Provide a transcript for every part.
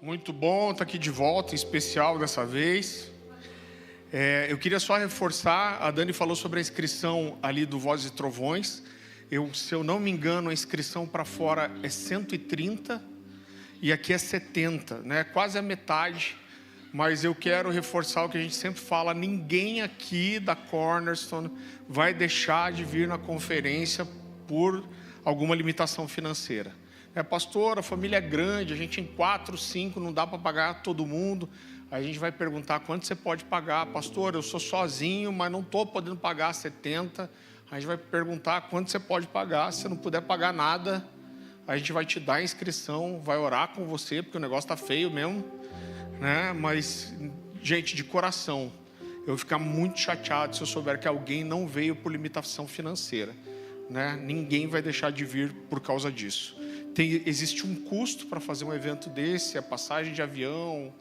Muito bom estar aqui de volta, em especial dessa vez. Eu queria só reforçar, a Dani falou sobre a inscrição ali do Vozes e Trovões. Se eu não me engano, a inscrição para fora é 130 e aqui é 70, né? Quase a metade. Mas eu quero reforçar o que a gente sempre fala: ninguém aqui da Cornerstone vai deixar de vir na conferência por alguma limitação financeira. Pastor, a família é grande, a gente em 4, 5 não dá para pagar todo mundo. Aí a gente vai perguntar: quanto você pode pagar? Pastor, eu sou sozinho, mas não estou podendo pagar 70. Aí a gente vai perguntar: quanto você pode pagar? Se você não puder pagar nada, a gente vai te dar a inscrição, vai orar com você, porque o negócio está feio mesmo, né? Mas, gente, de coração, eu vou ficar muito chateado se eu souber que alguém não veio por limitação financeira, né? Ninguém vai deixar de vir por causa disso. Existe um custo para fazer um evento desse, a passagem de avião,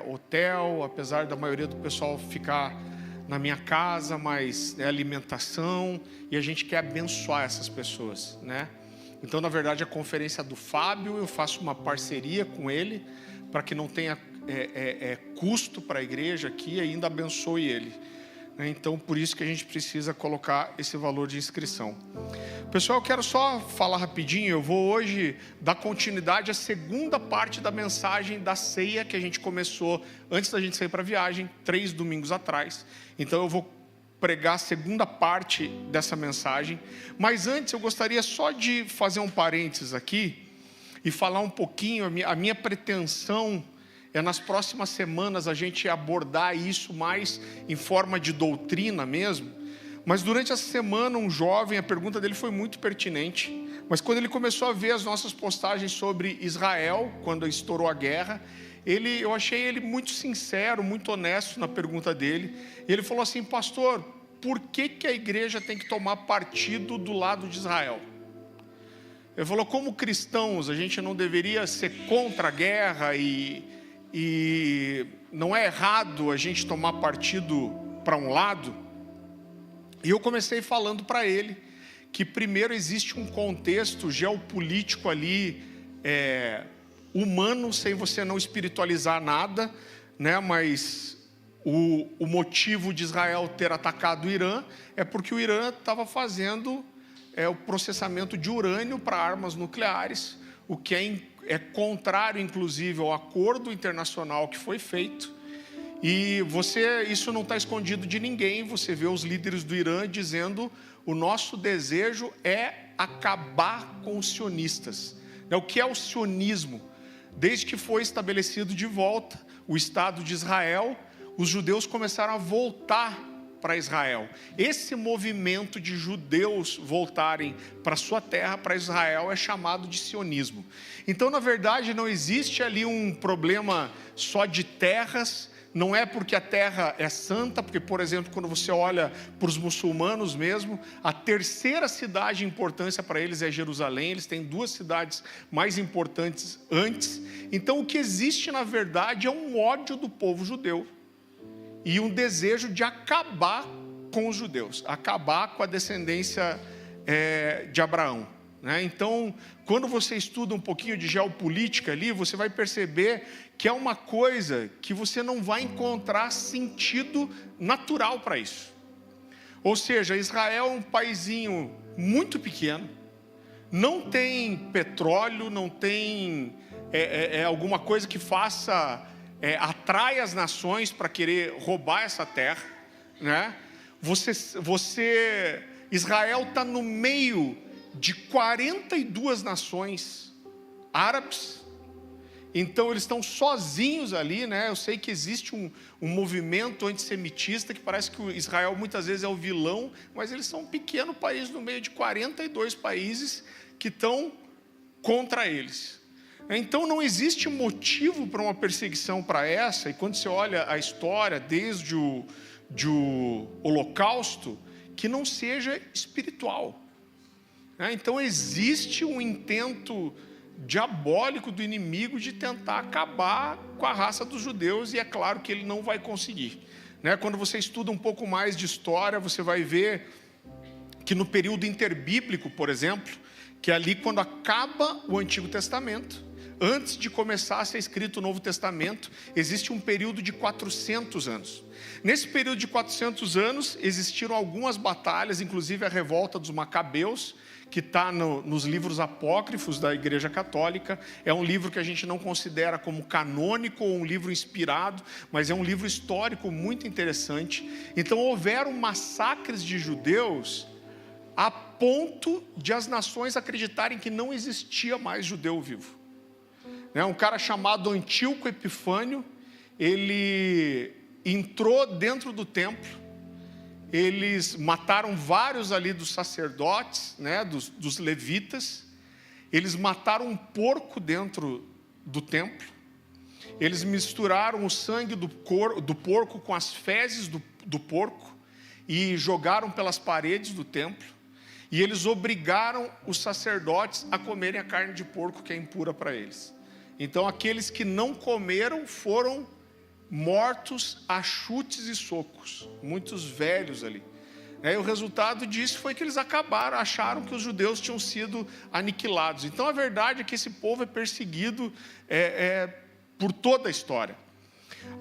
hotel, apesar da maioria do pessoal ficar na minha casa, mas alimentação, e a gente quer abençoar essas pessoas, né? Então, na verdade, a conferência do Fábio, eu faço uma parceria com ele, para que não tenha custo para a igreja aqui, e ainda abençoe ele. Então, por isso que a gente precisa colocar esse valor de inscrição. Pessoal, eu quero só falar rapidinho. Eu vou hoje dar continuidade à segunda parte da mensagem da ceia que a gente começou antes da gente sair para a viagem, 3 domingos atrás. Então, eu vou pregar a segunda parte dessa mensagem. Mas antes, eu gostaria só de fazer um parênteses aqui e falar um pouquinho. A minha pretensão nas próximas semanas a gente abordar isso mais em forma de doutrina mesmo. Mas durante essa semana, um jovem, a pergunta dele foi muito pertinente. Mas quando ele começou a ver as nossas postagens sobre Israel, quando estourou a guerra, eu achei ele muito sincero, muito honesto na pergunta dele. E ele falou assim: pastor, por que a igreja tem que tomar partido do lado de Israel? Ele falou: como cristãos, a gente não deveria ser contra a guerra e não é errado a gente tomar partido para um lado? E eu comecei falando para ele que primeiro existe um contexto geopolítico ali, humano, sem você não espiritualizar nada, né? Mas o motivo de Israel ter atacado o Irã é porque o Irã estava fazendo o processamento de urânio para armas nucleares, o que é contrário, inclusive, ao acordo internacional que foi feito. E isso não está escondido de ninguém. Você vê os líderes do Irã dizendo: o nosso desejo é acabar com os sionistas. O que é o sionismo? Desde que foi estabelecido de volta o Estado de Israel, os judeus começaram a voltar para Israel. Esse movimento de judeus voltarem para sua terra, para Israel, é chamado de sionismo. Então, na verdade, não existe ali um problema só de terras. Não é porque a terra é santa, porque, por exemplo, quando você olha para os muçulmanos mesmo, a terceira cidade em importância para eles é Jerusalém. Eles têm 2 cidades mais importantes antes. Então, o que existe, na verdade, é um ódio do povo judeu e um desejo de acabar com os judeus, acabar com a descendência de Abraão, né? Então, quando você estuda um pouquinho de geopolítica ali, você vai perceber que é uma coisa que você não vai encontrar sentido natural para isso. Ou seja, Israel é um paizinho muito pequeno, não tem petróleo, não tem alguma coisa que faça atrai as nações para querer roubar essa terra, né? Israel está no meio de 42 nações árabes. Então eles estão sozinhos ali, né? Eu sei que existe um movimento antissemitista que parece que Israel muitas vezes é o vilão, mas eles são um pequeno país no meio de 42 países que estão contra eles. Então não existe motivo para uma perseguição para essa. E quando você olha a história desde o Holocausto, que não seja espiritual, né? Então existe um intento diabólico do inimigo de tentar acabar com a raça dos judeus, e é claro que ele não vai conseguir, né? Quando você estuda um pouco mais de história, você vai ver que no período interbíblico, por exemplo, que é ali quando acaba o Antigo Testamento, antes de começar a ser escrito o Novo Testamento, existe um período de 400 anos. Nesse período de 400 anos, existiram algumas batalhas, inclusive a revolta dos Macabeus, que está nos livros apócrifos da Igreja Católica. É um livro que a gente não considera como canônico ou um livro inspirado, mas é um livro histórico muito interessante. Então houveram massacres de judeus a ponto de as nações acreditarem que não existia mais judeu vivo. Um cara chamado Antíoco Epifânio, ele entrou dentro do templo. Eles mataram vários ali dos sacerdotes, dos levitas. Eles mataram um porco dentro do templo. Eles misturaram o sangue do porco com as fezes do porco e jogaram pelas paredes do templo. E eles obrigaram os sacerdotes a comerem a carne de porco, que é impura para eles. Então aqueles que não comeram foram mortos a chutes e socos, muitos velhos ali. E o resultado disso foi que eles acharam que os judeus tinham sido aniquilados. Então a verdade é que esse povo é perseguido por toda a história.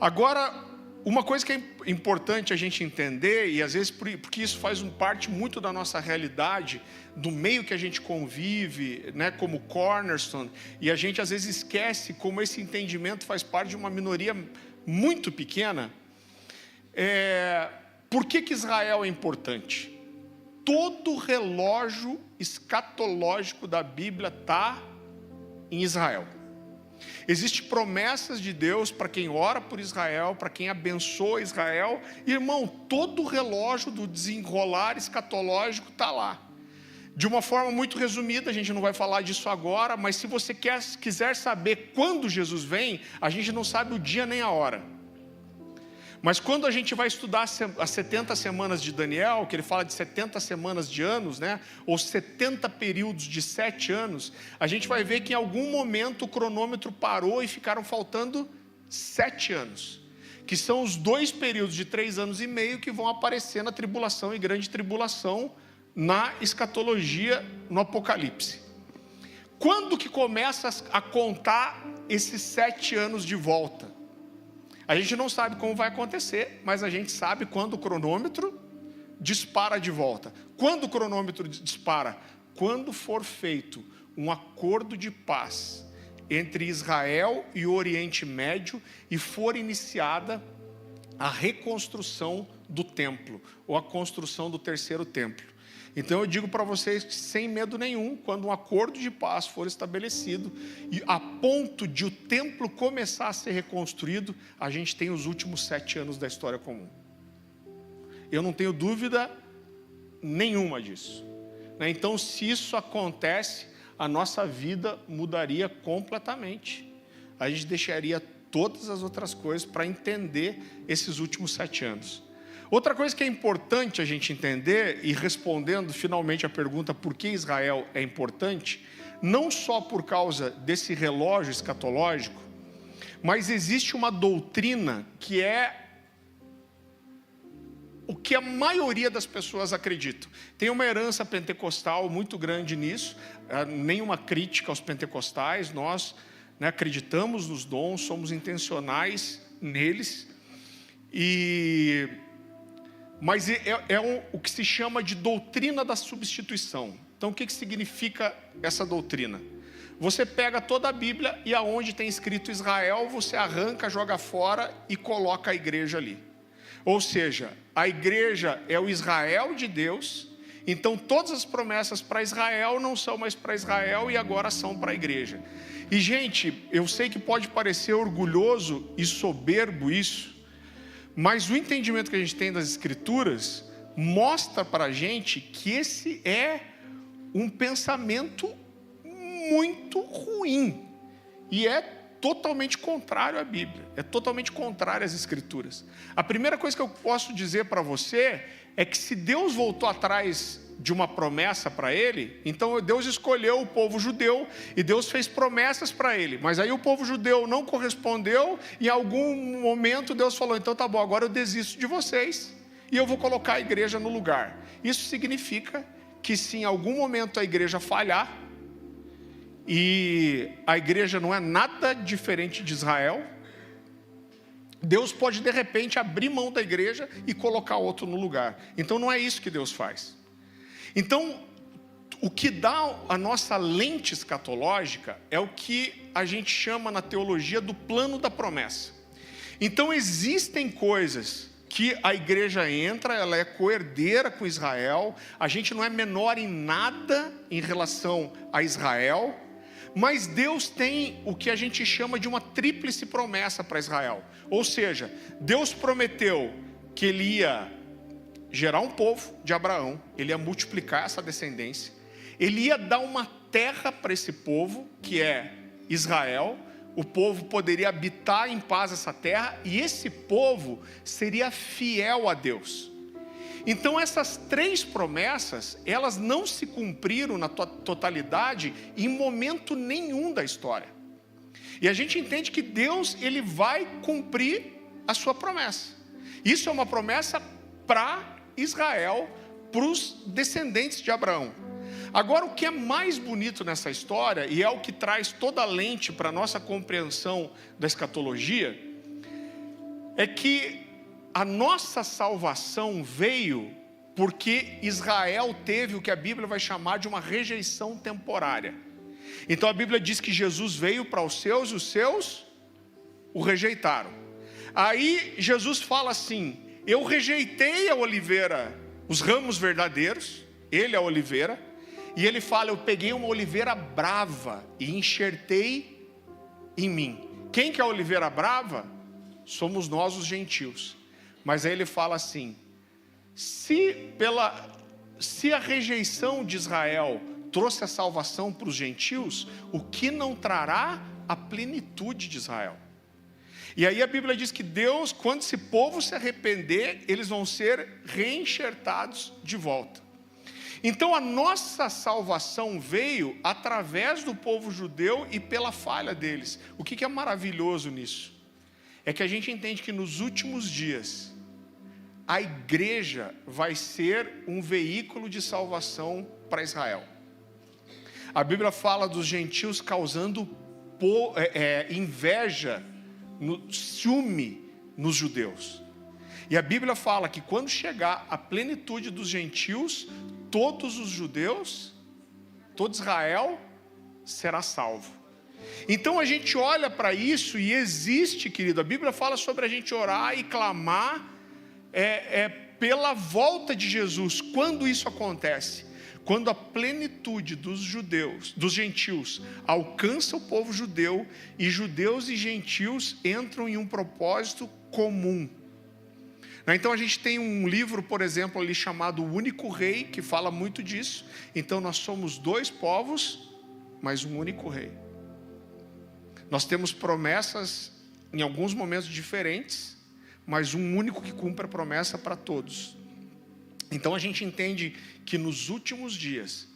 Agora, uma coisa que é importante a gente entender, e às vezes porque isso faz parte muito da nossa realidade, do meio que a gente convive, como Cornerstone, e a gente às vezes esquece como esse entendimento faz parte de uma minoria muito pequena. Por que Israel é importante? Todo relógio escatológico da Bíblia está em Israel. Existem promessas de Deus para quem ora por Israel, para quem abençoa Israel. Irmão, todo o relógio do desenrolar escatológico está lá. De uma forma muito resumida, a gente não vai falar disso agora, mas se você quiser saber quando Jesus vem, a gente não sabe o dia nem a hora. Mas quando a gente vai estudar as 70 semanas de Daniel, que ele fala de 70 semanas de anos, ou 70 períodos de 7 anos, a gente vai ver que em algum momento o cronômetro parou e ficaram faltando 7 anos. Que são os 2 períodos de 3 anos e meio que vão aparecer na tribulação e grande tribulação, na escatologia, no Apocalipse. Quando que começa a contar esses 7 anos de volta? A gente não sabe como vai acontecer, mas a gente sabe quando o cronômetro dispara de volta. Quando o cronômetro dispara? Quando for feito um acordo de paz entre Israel e o Oriente Médio e for iniciada a reconstrução do templo, ou a construção do terceiro templo. Então eu digo para vocês, sem medo nenhum, quando um acordo de paz for estabelecido, e a ponto de o templo começar a ser reconstruído, a gente tem os últimos 7 anos da história comum. Eu não tenho dúvida nenhuma disso. Então, se isso acontece, a nossa vida mudaria completamente. A gente deixaria todas as outras coisas para entender esses últimos 7 anos. Outra coisa que é importante a gente entender, e respondendo finalmente a pergunta por que Israel é importante, não só por causa desse relógio escatológico, mas existe uma doutrina que é o que a maioria das pessoas acreditam. Tem uma herança pentecostal muito grande nisso, nenhuma crítica aos pentecostais, nós acreditamos nos dons, somos intencionais neles, mas o que se chama de doutrina da substituição. Então o que significa essa doutrina? Você pega toda a Bíblia e aonde tem escrito Israel, você arranca, joga fora e coloca a igreja ali. Ou seja, a igreja é o Israel de Deus, então todas as promessas para Israel não são mais para Israel e agora são para a igreja. E gente, eu sei que pode parecer orgulhoso e soberbo isso, mas o entendimento que a gente tem das Escrituras mostra para a gente que esse é um pensamento muito ruim e é totalmente contrário à Bíblia, é totalmente contrário às Escrituras. A primeira coisa que eu posso dizer para você é que se Deus voltou atrás de uma promessa para ele, então Deus escolheu o povo judeu e Deus fez promessas para ele, mas aí o povo judeu não correspondeu e em algum momento Deus falou, então tá bom, agora eu desisto de vocês e eu vou colocar a igreja no lugar. Isso significa que se em algum momento a igreja falhar e a igreja não é nada diferente de Israel, Deus pode de repente abrir mão da igreja e colocar outro no lugar. Então não é isso que Deus faz. Então, o que dá a nossa lente escatológica é o que a gente chama na teologia do plano da promessa. Então existem coisas que a igreja entra, ela é coerdeira com Israel, a gente não é menor em nada em relação a Israel, mas Deus tem o que a gente chama de uma tríplice promessa para Israel. Ou seja, Deus prometeu que Ele ia gerar um povo de Abraão, Ele ia multiplicar essa descendência, Ele ia dar uma terra para esse povo, que é Israel. O povo poderia habitar em paz essa terra, e esse povo seria fiel a Deus. Então essas três promessas, elas não se cumpriram na totalidade em momento nenhum da história. E a gente entende que Deus, Ele vai cumprir a sua promessa. Isso é uma promessa para Israel, para os descendentes de Abraão. Agora, o que é mais bonito nessa história, e é o que traz toda a lente para a nossa compreensão da escatologia, é que a nossa salvação veio porque Israel teve o que a Bíblia vai chamar de uma rejeição temporária. Então a Bíblia diz que Jesus veio para os seus, e os seus o rejeitaram. Aí Jesus fala assim: eu rejeitei a oliveira, os ramos verdadeiros, Ele é a oliveira. E Ele fala: eu peguei uma oliveira brava e enxertei em mim. Quem que é a oliveira brava? Somos nós, os gentios. Mas aí Ele fala assim: se a rejeição de Israel trouxe a salvação para os gentios, o que não trará a plenitude de Israel? E aí a Bíblia diz que Deus, quando esse povo se arrepender, eles vão ser reenxertados de volta. Então a nossa salvação veio através do povo judeu e pela falha deles. O que é maravilhoso nisso? É que a gente entende que nos últimos dias, a igreja vai ser um veículo de salvação para Israel. A Bíblia fala dos gentios causando inveja, ciúme nos judeus. E a Bíblia fala que quando chegar a plenitude dos gentios, todos os judeus, todo Israel será salvo. Então a gente olha para isso e existe, querido, a Bíblia fala sobre a gente orar e clamar pela volta de Jesus. Quando isso acontece? Quando a plenitude dos judeus, dos gentios, alcança o povo judeu, e judeus e gentios entram em um propósito comum. Então a gente tem um livro, por exemplo, ali chamado O Único Rei, que fala muito disso. Então nós somos dois povos, mas um único rei. Nós temos promessas em alguns momentos diferentes, mas um único que cumpre a promessa para todos. Então a gente entende que nos últimos dias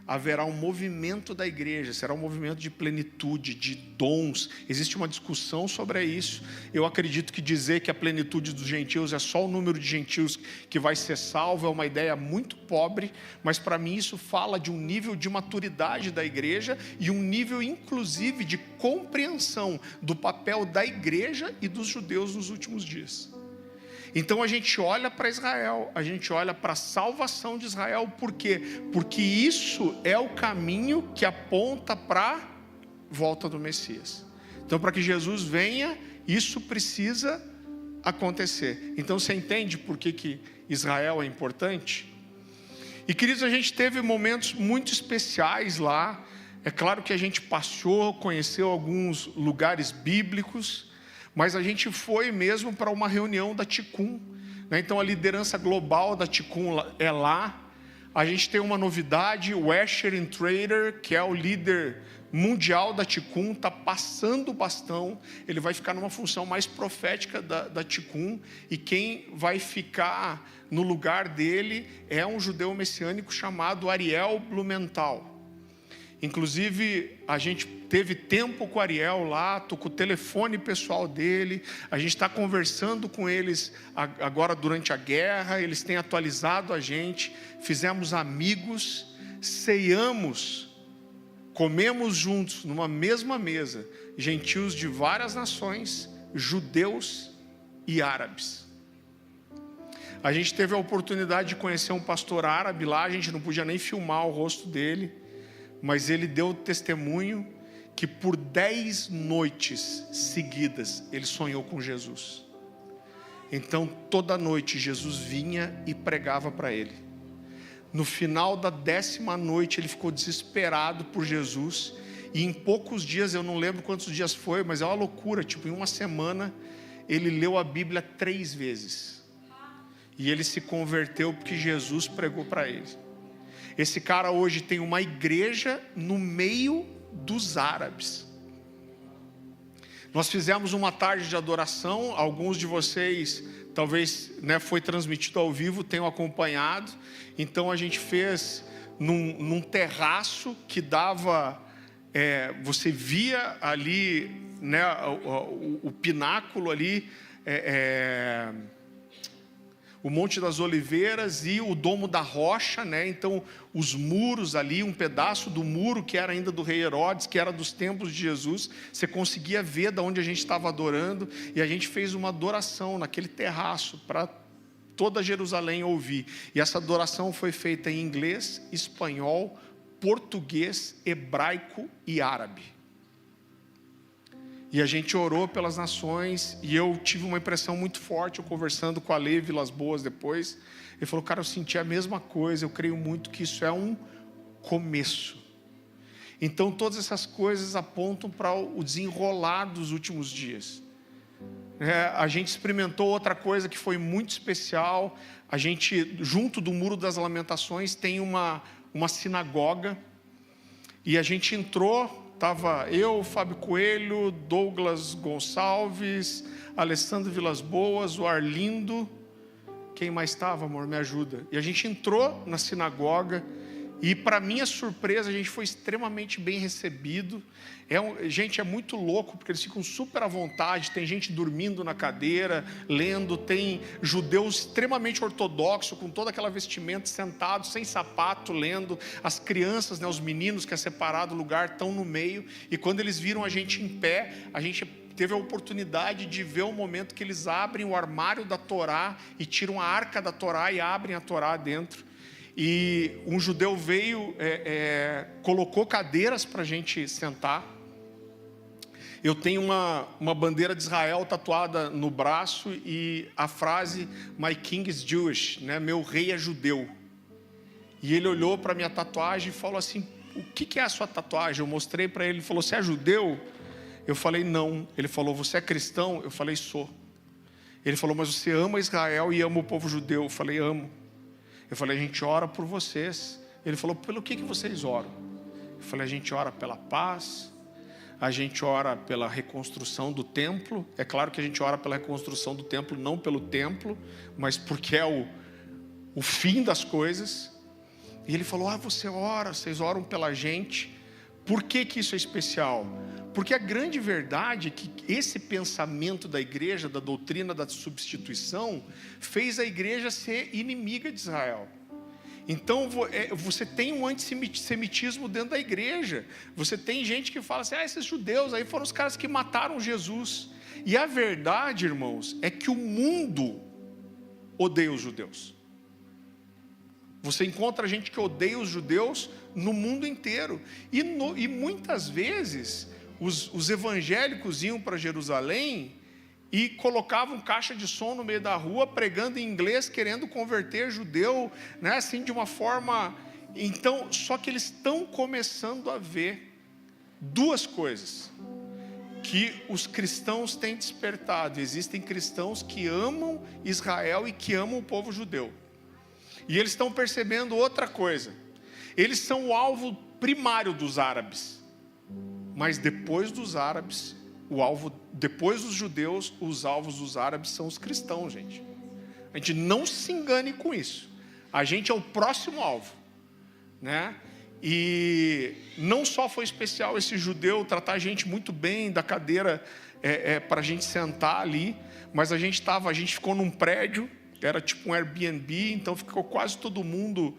haverá um movimento da igreja, será um movimento de plenitude, de dons. Existe uma discussão sobre isso. Eu acredito que dizer que a plenitude dos gentios é só o número de gentios que vai ser salvo é uma ideia muito pobre, mas para mim isso fala de um nível de maturidade da igreja e um nível inclusive de compreensão do papel da igreja e dos judeus nos últimos dias. Então a gente olha para Israel, a gente olha para a salvação de Israel. Por quê? Porque isso é o caminho que aponta para a volta do Messias. Então, para que Jesus venha, isso precisa acontecer. Então você entende por que Israel é importante? E queridos, a gente teve momentos muito especiais lá. É claro que a gente passeou, conheceu alguns lugares bíblicos, mas a gente foi mesmo para uma reunião da Ticum, né? Então a liderança global da Ticum é lá. A gente tem uma novidade: o Asher Trader, que é o líder mundial da Ticum, está passando o bastão. Ele vai ficar numa função mais profética da Ticum, e quem vai ficar no lugar dele é um judeu messiânico chamado Ariel Blumenthal. Inclusive, a gente teve tempo com o Ariel lá, estou com o telefone pessoal dele, a gente está conversando com eles agora durante a guerra, eles têm atualizado a gente, fizemos amigos, ceiamos comemos juntos numa mesma mesa, gentios de várias nações, judeus e árabes. A gente teve a oportunidade de conhecer um pastor árabe lá, a gente não podia nem filmar o rosto dele, mas ele deu testemunho que por 10 noites seguidas ele sonhou com Jesus. Então toda noite Jesus vinha e pregava para ele. No final da 10ª noite ele ficou desesperado por Jesus, e em poucos dias, eu não lembro quantos dias foi, mas é uma loucura, tipo em uma semana ele leu a Bíblia 3 vezes, e ele se converteu porque Jesus pregou para ele. Esse cara hoje tem uma igreja no meio dos árabes. Nós fizemos uma tarde de adoração, alguns de vocês talvez, foi transmitido ao vivo, tenham acompanhado. Então a gente fez num terraço que dava, você via ali, o pináculo ali, o Monte das Oliveiras e o Domo da Rocha, então os muros ali, um pedaço do muro que era ainda do rei Herodes, que era dos templos de Jesus, você conseguia ver de onde a gente estava adorando, e a gente fez uma adoração naquele terraço para toda Jerusalém ouvir. E essa adoração foi feita em inglês, espanhol, português, hebraico e árabe. E a gente orou pelas nações, e eu tive uma impressão muito forte, eu conversando com a Lê Vilas Boas depois. Ele falou: cara, eu senti a mesma coisa, eu creio muito que isso é um começo. Então todas essas coisas apontam para o desenrolar dos últimos dias. A gente experimentou outra coisa que foi muito especial. A gente, junto do Muro das Lamentações, tem uma sinagoga, e a gente entrou. Estava eu, Fábio Coelho, Douglas Gonçalves, Alessandro Vilas Boas, o Arlindo. Quem mais estava, amor? Me ajuda. E a gente entrou na sinagoga, e para minha surpresa, a gente foi extremamente bem recebido. Gente, é muito louco, porque eles ficam super à vontade. Tem gente dormindo na cadeira, lendo. Tem judeus extremamente ortodoxos, com toda aquela vestimenta, sentados, sem sapato, lendo. As crianças, os meninos, que é separado o lugar, estão no meio. E quando eles viram a gente em pé, a gente teve a oportunidade de ver o momento que eles abrem o armário da Torá e tiram a arca da Torá e abrem a Torá dentro. E um judeu veio, colocou cadeiras para a gente sentar. Eu tenho uma bandeira de Israel tatuada no braço, e a frase "My King is Jewish", meu rei é judeu. E ele olhou para a minha tatuagem e falou assim: o que é a sua tatuagem? Eu mostrei para ele, ele falou: você é judeu? Eu falei: não. Ele falou: você é cristão? Eu falei: sou. Ele falou: mas você ama Israel e ama o povo judeu? Eu falei: amo. Eu falei: a gente ora por vocês. Ele falou: pelo que vocês oram? Eu falei: a gente ora pela paz, a gente ora pela reconstrução do templo. É claro que a gente ora pela reconstrução do templo, não pelo templo, mas porque é o fim das coisas. E ele falou: vocês oram pela gente. Por que isso é especial? Porque a grande verdade é que esse pensamento da igreja, da doutrina da substituição, fez a igreja ser inimiga de Israel. Então você tem um antissemitismo dentro da igreja. Você tem gente que fala assim: esses judeus aí foram os caras que mataram Jesus. E a verdade, irmãos, é que o mundo odeia os judeus. Você encontra gente que odeia os judeus no mundo inteiro. E muitas vezes os evangélicos iam para Jerusalém e colocavam caixa de som no meio da rua, pregando em inglês, querendo converter judeu, assim, de uma forma. Então, só que eles estão começando a ver duas coisas que os cristãos têm despertado. Existem cristãos que amam Israel e que amam o povo judeu. E eles estão percebendo outra coisa: eles são o alvo primário dos árabes, mas depois dos árabes, depois dos judeus, os alvos dos árabes são os cristãos, gente. A gente não se engane com isso. A gente é o próximo alvo, E não só foi especial esse judeu tratar a gente muito bem da cadeira para a gente sentar ali, mas a gente ficou num prédio, era tipo um Airbnb, então ficou quase todo mundo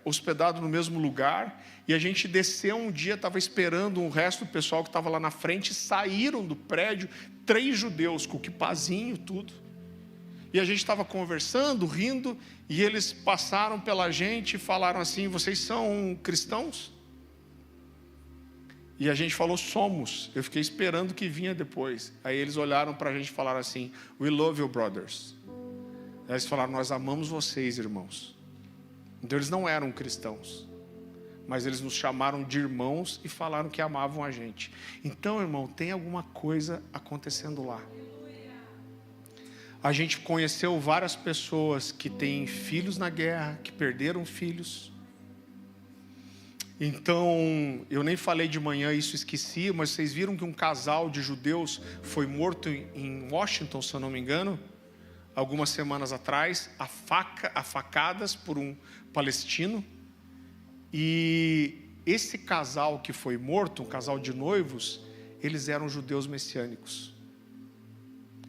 hospedado no mesmo lugar, e a gente desceu um dia, estava esperando o resto do pessoal que estava lá na frente, saíram do prédio 3 judeus com o quipazinho, tudo, e a gente estava conversando, rindo, e eles passaram pela gente e falaram assim: vocês são cristãos? E a gente falou: somos. Eu fiquei esperando o que vinha depois. Aí eles olharam para a gente e falaram assim: we love you, brothers. Aí eles falaram: nós amamos vocês, irmãos. Então eles não eram cristãos, mas eles nos chamaram de irmãos e falaram que amavam a gente. Então, irmão, tem alguma coisa acontecendo lá. A gente conheceu várias pessoas que têm filhos na guerra, que perderam filhos. Então, eu nem falei de manhã isso, esqueci, mas vocês viram que um casal de judeus foi morto em Washington, se eu não me engano, algumas semanas atrás, a facadas por um palestino. E esse casal que foi morto, um casal de noivos, eles eram judeus messiânicos.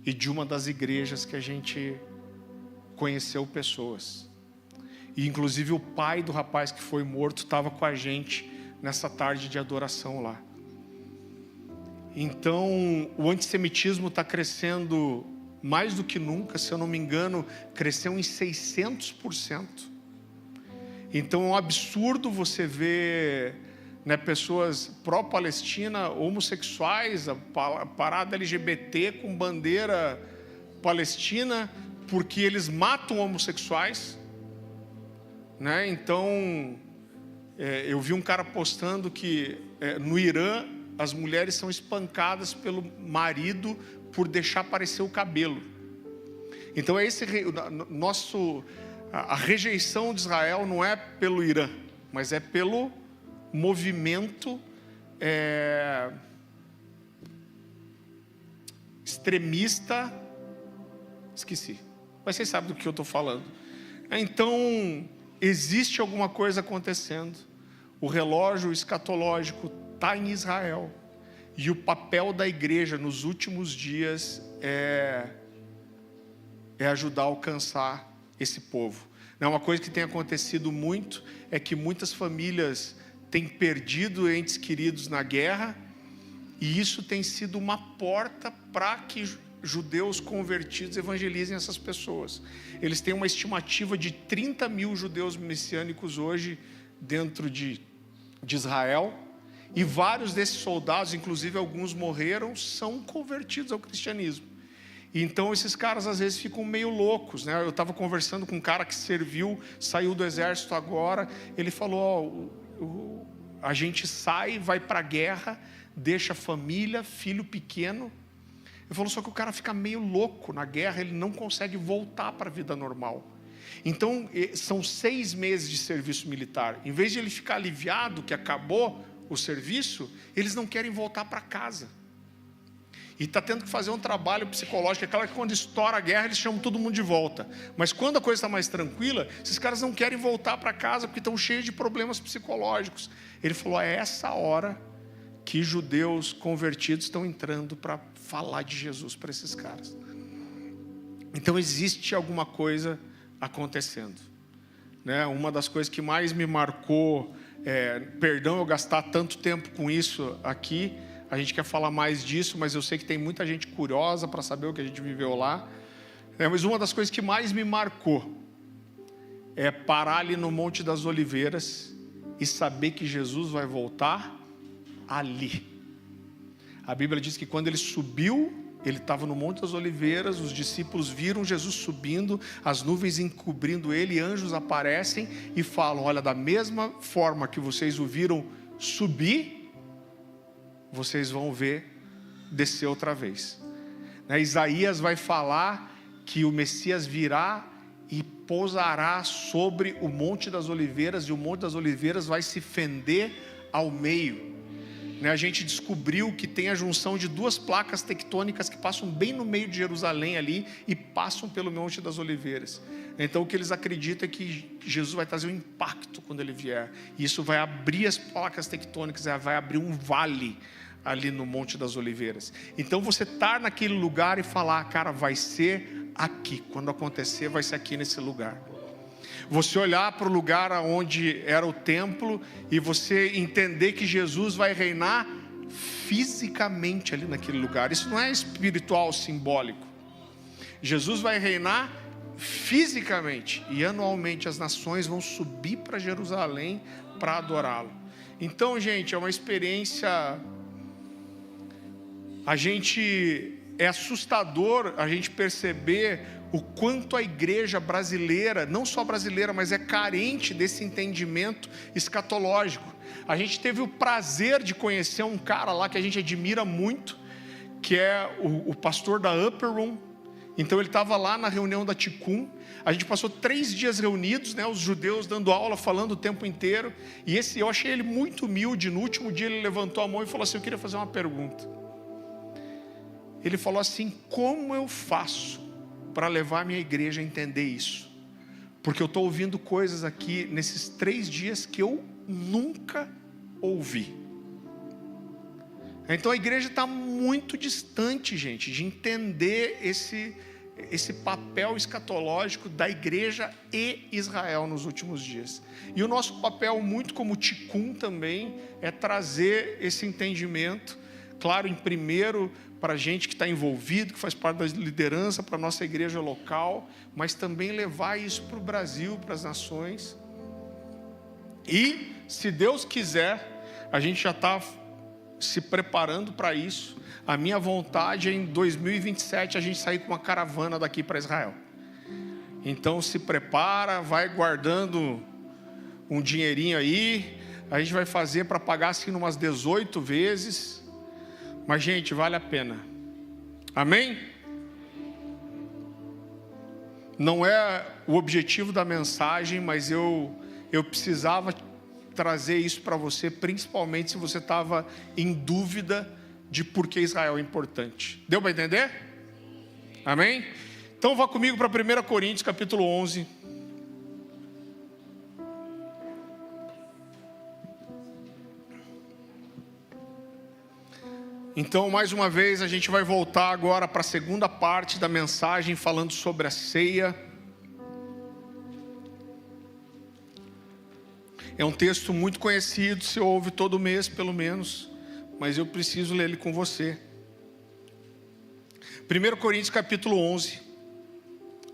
E de uma das igrejas que a gente conheceu pessoas. E inclusive o pai do rapaz que foi morto estava com a gente nessa tarde de adoração lá. Então, o antissemitismo está crescendo mais do que nunca. Se eu não me engano, cresceu em 600%. Então é um absurdo você ver, né, pessoas pró-Palestina, homossexuais, a parada LGBT com bandeira palestina, porque eles matam homossexuais, né? Então, eu vi um cara postando que no Irã as mulheres são espancadas pelo marido por deixar aparecer o cabelo. Então a rejeição de Israel não é pelo Irã, mas é pelo movimento extremista. Esqueci, mas vocês sabem do que eu estou falando. Então, existe alguma coisa acontecendo. O relógio escatológico está em Israel. E o papel da igreja nos últimos dias é ajudar a alcançar esse povo. Uma coisa que tem acontecido muito é que muitas famílias têm perdido entes queridos na guerra, e isso tem sido uma porta para que judeus convertidos evangelizem essas pessoas. Eles têm uma estimativa de 30 mil judeus messiânicos hoje dentro de Israel, e vários desses soldados, inclusive alguns morreram, são convertidos ao cristianismo. Então esses caras às vezes ficam meio loucos, né? Eu estava conversando com um cara que serviu, saiu do exército agora. Ele falou: a gente sai, vai para a guerra, deixa família, filho pequeno. Ele falou: só que o cara fica meio louco na guerra, ele não consegue voltar para a vida normal. Então são 6 meses de serviço militar. Em vez de ele ficar aliviado que acabou o serviço, eles não querem voltar para casa. E está tendo que fazer um trabalho psicológico. É claro que quando estoura a guerra, eles chamam todo mundo de volta. Mas quando a coisa está mais tranquila, esses caras não querem voltar para casa, porque estão cheios de problemas psicológicos. Ele falou: é essa hora que judeus convertidos estão entrando para falar de Jesus para esses caras. Então existe alguma coisa acontecendo, né? Uma das coisas que mais me marcou, perdão eu gastar tanto tempo com isso aqui, a gente quer falar mais disso, mas eu sei que tem muita gente curiosa para saber o que a gente viveu lá. Mas uma das coisas que mais me marcou é parar ali no Monte das Oliveiras e saber que Jesus vai voltar ali. A Bíblia diz que quando ele subiu, ele estava no Monte das Oliveiras, os discípulos viram Jesus subindo, as nuvens encobrindo ele, anjos aparecem e falam: olha, da mesma forma que vocês o viram subir, vocês vão ver descer outra vez. Isaías vai falar que o Messias virá e pousará sobre o Monte das Oliveiras, e o Monte das Oliveiras vai se fender ao meio. A gente descobriu que tem a junção de 2 placas tectônicas que passam bem no meio de Jerusalém ali e passam pelo Monte das Oliveiras. Então o que eles acreditam é que Jesus vai trazer um impacto quando ele vier, e isso vai abrir as placas tectônicas, vai abrir um vale ali no Monte das Oliveiras. Então você estar naquele lugar e falar: cara, vai ser aqui, quando acontecer vai ser aqui nesse lugar. Você olhar para o lugar onde era o templo e você entender que Jesus vai reinar fisicamente ali naquele lugar. Isso não é espiritual, simbólico. Jesus vai reinar fisicamente, e anualmente as nações vão subir para Jerusalém para adorá-lo. Então, gente, é uma experiência. É assustador a gente perceber o quanto a igreja brasileira, não só brasileira, mas é carente desse entendimento escatológico. A gente teve o prazer de conhecer um cara lá que a gente admira muito, que é o pastor da Upper Room. Então ele estava lá na reunião da Tikkun. A gente passou 3 dias reunidos, né, os judeus dando aula, falando o tempo inteiro. E eu achei ele muito humilde. No último dia ele levantou a mão e falou assim: eu queria fazer uma pergunta. Ele falou assim: como eu faço para levar a minha igreja a entender isso? Porque eu estou ouvindo coisas aqui nesses 3 dias que eu nunca ouvi. Então a igreja está muito distante, gente, de entender esse papel escatológico da igreja e Israel nos últimos dias. E o nosso papel, muito como Tikkun também, é trazer esse entendimento, claro, em primeiro para a gente que está envolvido, que faz parte da liderança, para a nossa igreja local, mas também levar isso para o Brasil, para as nações. E, se Deus quiser, a gente já está se preparando para isso. A minha vontade é em 2027 a gente sair com uma caravana daqui para Israel. Então se prepara, vai guardando um dinheirinho aí. A gente vai fazer para pagar assim umas 18 vezes. Mas, gente, vale a pena. Amém? Não é o objetivo da mensagem, mas eu precisava trazer isso para você, principalmente se você estava em dúvida de por que Israel é importante. Deu para entender? Amém? Então vá comigo para 1 Coríntios capítulo 11. Então, mais uma vez, a gente vai voltar agora para a segunda parte da mensagem, falando sobre a ceia. É um texto muito conhecido, se ouve todo mês pelo menos, mas eu preciso ler ele com você. 1 Coríntios capítulo 11,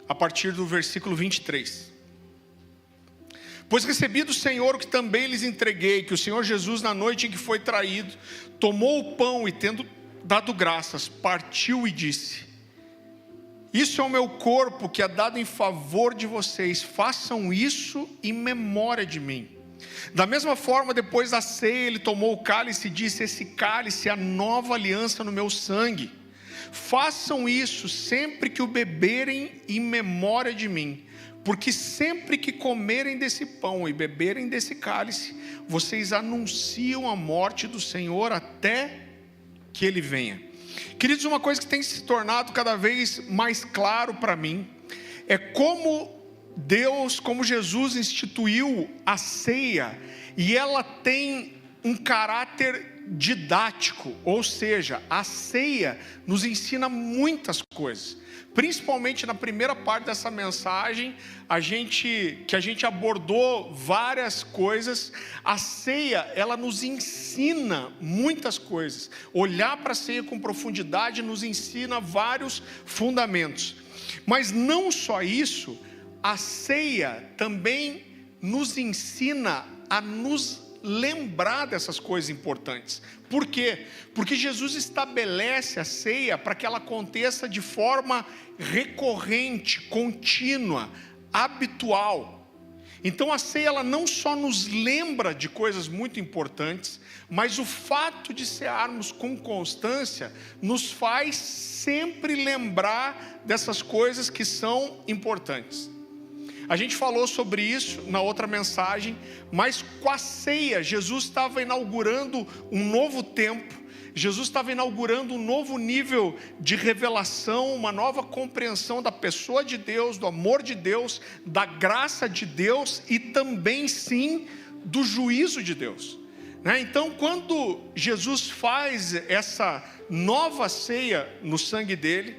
a partir do versículo 23. Pois recebi do Senhor o que também lhes entreguei, que o Senhor Jesus, na noite em que foi traído, tomou o pão e, tendo dado graças, partiu e disse: isso é o meu corpo que é dado em favor de vocês, façam isso em memória de mim. Da mesma forma, depois da ceia, ele tomou o cálice e disse: esse cálice é a nova aliança no meu sangue. Façam isso sempre que o beberem em memória de mim. Porque sempre que comerem desse pão e beberem desse cálice, vocês anunciam a morte do Senhor até que Ele venha. Queridos, uma coisa que tem se tornado cada vez mais claro para mim, é como Deus, como Jesus instituiu a ceia, e ela tem um caráter didático, ou seja, a ceia nos ensina muitas coisas. Principalmente na primeira parte dessa mensagem, que a gente abordou várias coisas. A ceia, ela nos ensina muitas coisas. Olhar para a ceia com profundidade nos ensina vários fundamentos. Mas não só isso, a ceia também nos ensina a nos lembrar dessas coisas importantes. Por quê? Porque Jesus estabelece a ceia para que ela aconteça de forma recorrente, contínua, habitual. Então a ceia, ela não só nos lembra de coisas muito importantes, mas o fato de cearmos com constância nos faz sempre lembrar dessas coisas que são importantes. A gente falou sobre isso na outra mensagem, mas com a ceia, Jesus estava inaugurando um novo tempo, Jesus estava inaugurando um novo nível de revelação, uma nova compreensão da pessoa de Deus, do amor de Deus, da graça de Deus e também, sim, do juízo de Deus. Então, quando Jesus faz essa nova ceia no sangue dele,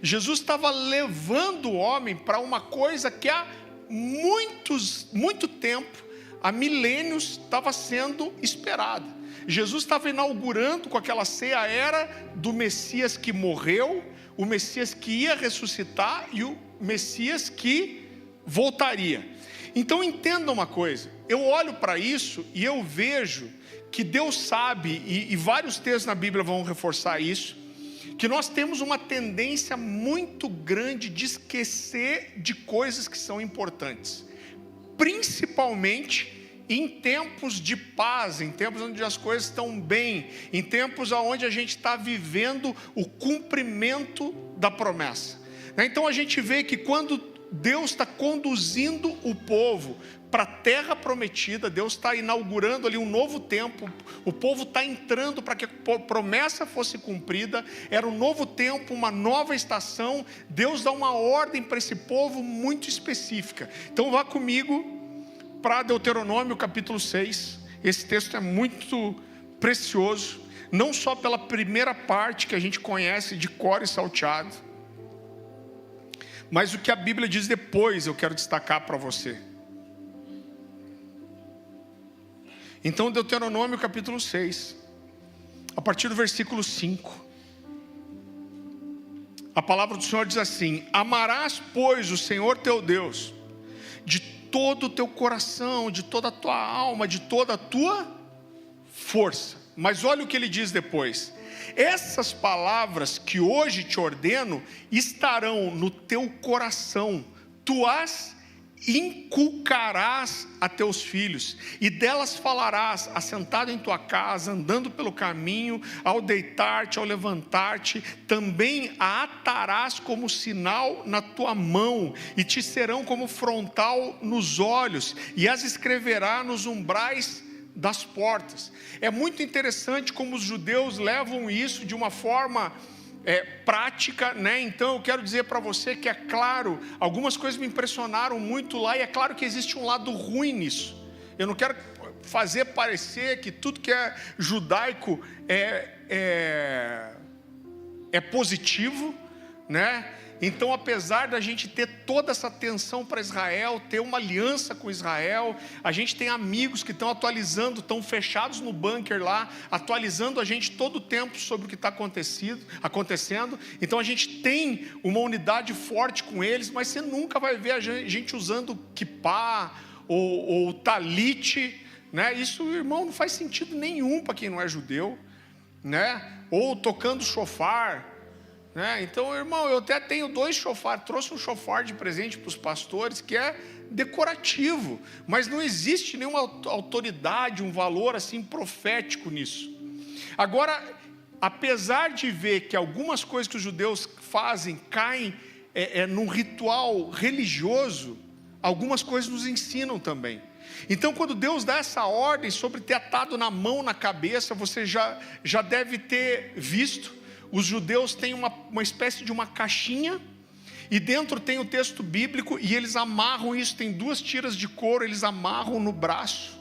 Jesus estava levando o homem para uma coisa que é a muito tempo, há milênios, estava sendo esperada. Jesus estava inaugurando com aquela ceia a era do Messias que morreu, o Messias que ia ressuscitar e o Messias que voltaria. Então entenda uma coisa, eu olho para isso e eu vejo que Deus sabe, e vários textos na Bíblia vão reforçar isso, que nós temos uma tendência muito grande de esquecer de coisas que são importantes, principalmente em tempos de paz, em tempos onde as coisas estão bem, em tempos onde a gente está vivendo o cumprimento da promessa. Então a gente vê que quando Deus está conduzindo o povo para a terra prometida, Deus está inaugurando ali um novo tempo, o povo está entrando para que a promessa fosse cumprida, era um novo tempo, uma nova estação. Deus dá uma ordem para esse povo muito específica. Então vá comigo para Deuteronômio capítulo 6, esse texto é muito precioso, não só pela primeira parte que a gente conhece de cor e salteado, mas o que a Bíblia diz depois eu quero destacar para você. Então Deuteronômio capítulo 6, a partir do versículo 5, a palavra do Senhor diz assim: amarás, pois, o Senhor teu Deus de todo o teu coração, de toda a tua alma, de toda a tua força. Mas olha o que ele diz depois: essas palavras que hoje te ordeno estarão no teu coração, tu as inculcarás a teus filhos, e delas falarás assentado em tua casa, andando pelo caminho, ao deitar-te, ao levantar-te, também a atarás como sinal na tua mão, e te serão como frontal nos olhos, e as escreverá nos umbrais das portas. É muito interessante como os judeus levam isso de uma forma prática, né? Então eu quero dizer para você que é claro, algumas coisas me impressionaram muito lá, e é claro que existe um lado ruim nisso. Eu não quero fazer parecer que tudo que é judaico é positivo, né? Então, apesar da gente ter toda essa atenção para Israel, ter uma aliança com Israel, a gente tem amigos que estão atualizando, estão fechados no bunker lá, atualizando a gente todo o tempo sobre o que está acontecendo. Então a gente tem uma unidade forte com eles, mas você nunca vai ver a gente usando kippá ou talite, né? Isso, irmão, não faz sentido nenhum para quem não é judeu, né? Ou tocando shofar. Então, irmão, eu até tenho 2 shofar, trouxe um shofar de presente para os pastores, que é decorativo, mas não existe nenhuma autoridade, um valor assim profético nisso. Agora, apesar de ver que algumas coisas que os judeus fazem caem num ritual religioso, algumas coisas nos ensinam também. Então, quando Deus dá essa ordem sobre ter atado na mão, na cabeça, você já deve ter visto. Os judeus têm uma espécie de uma caixinha, e dentro tem o texto bíblico, e eles amarram isso, tem 2 tiras de couro, eles amarram no braço,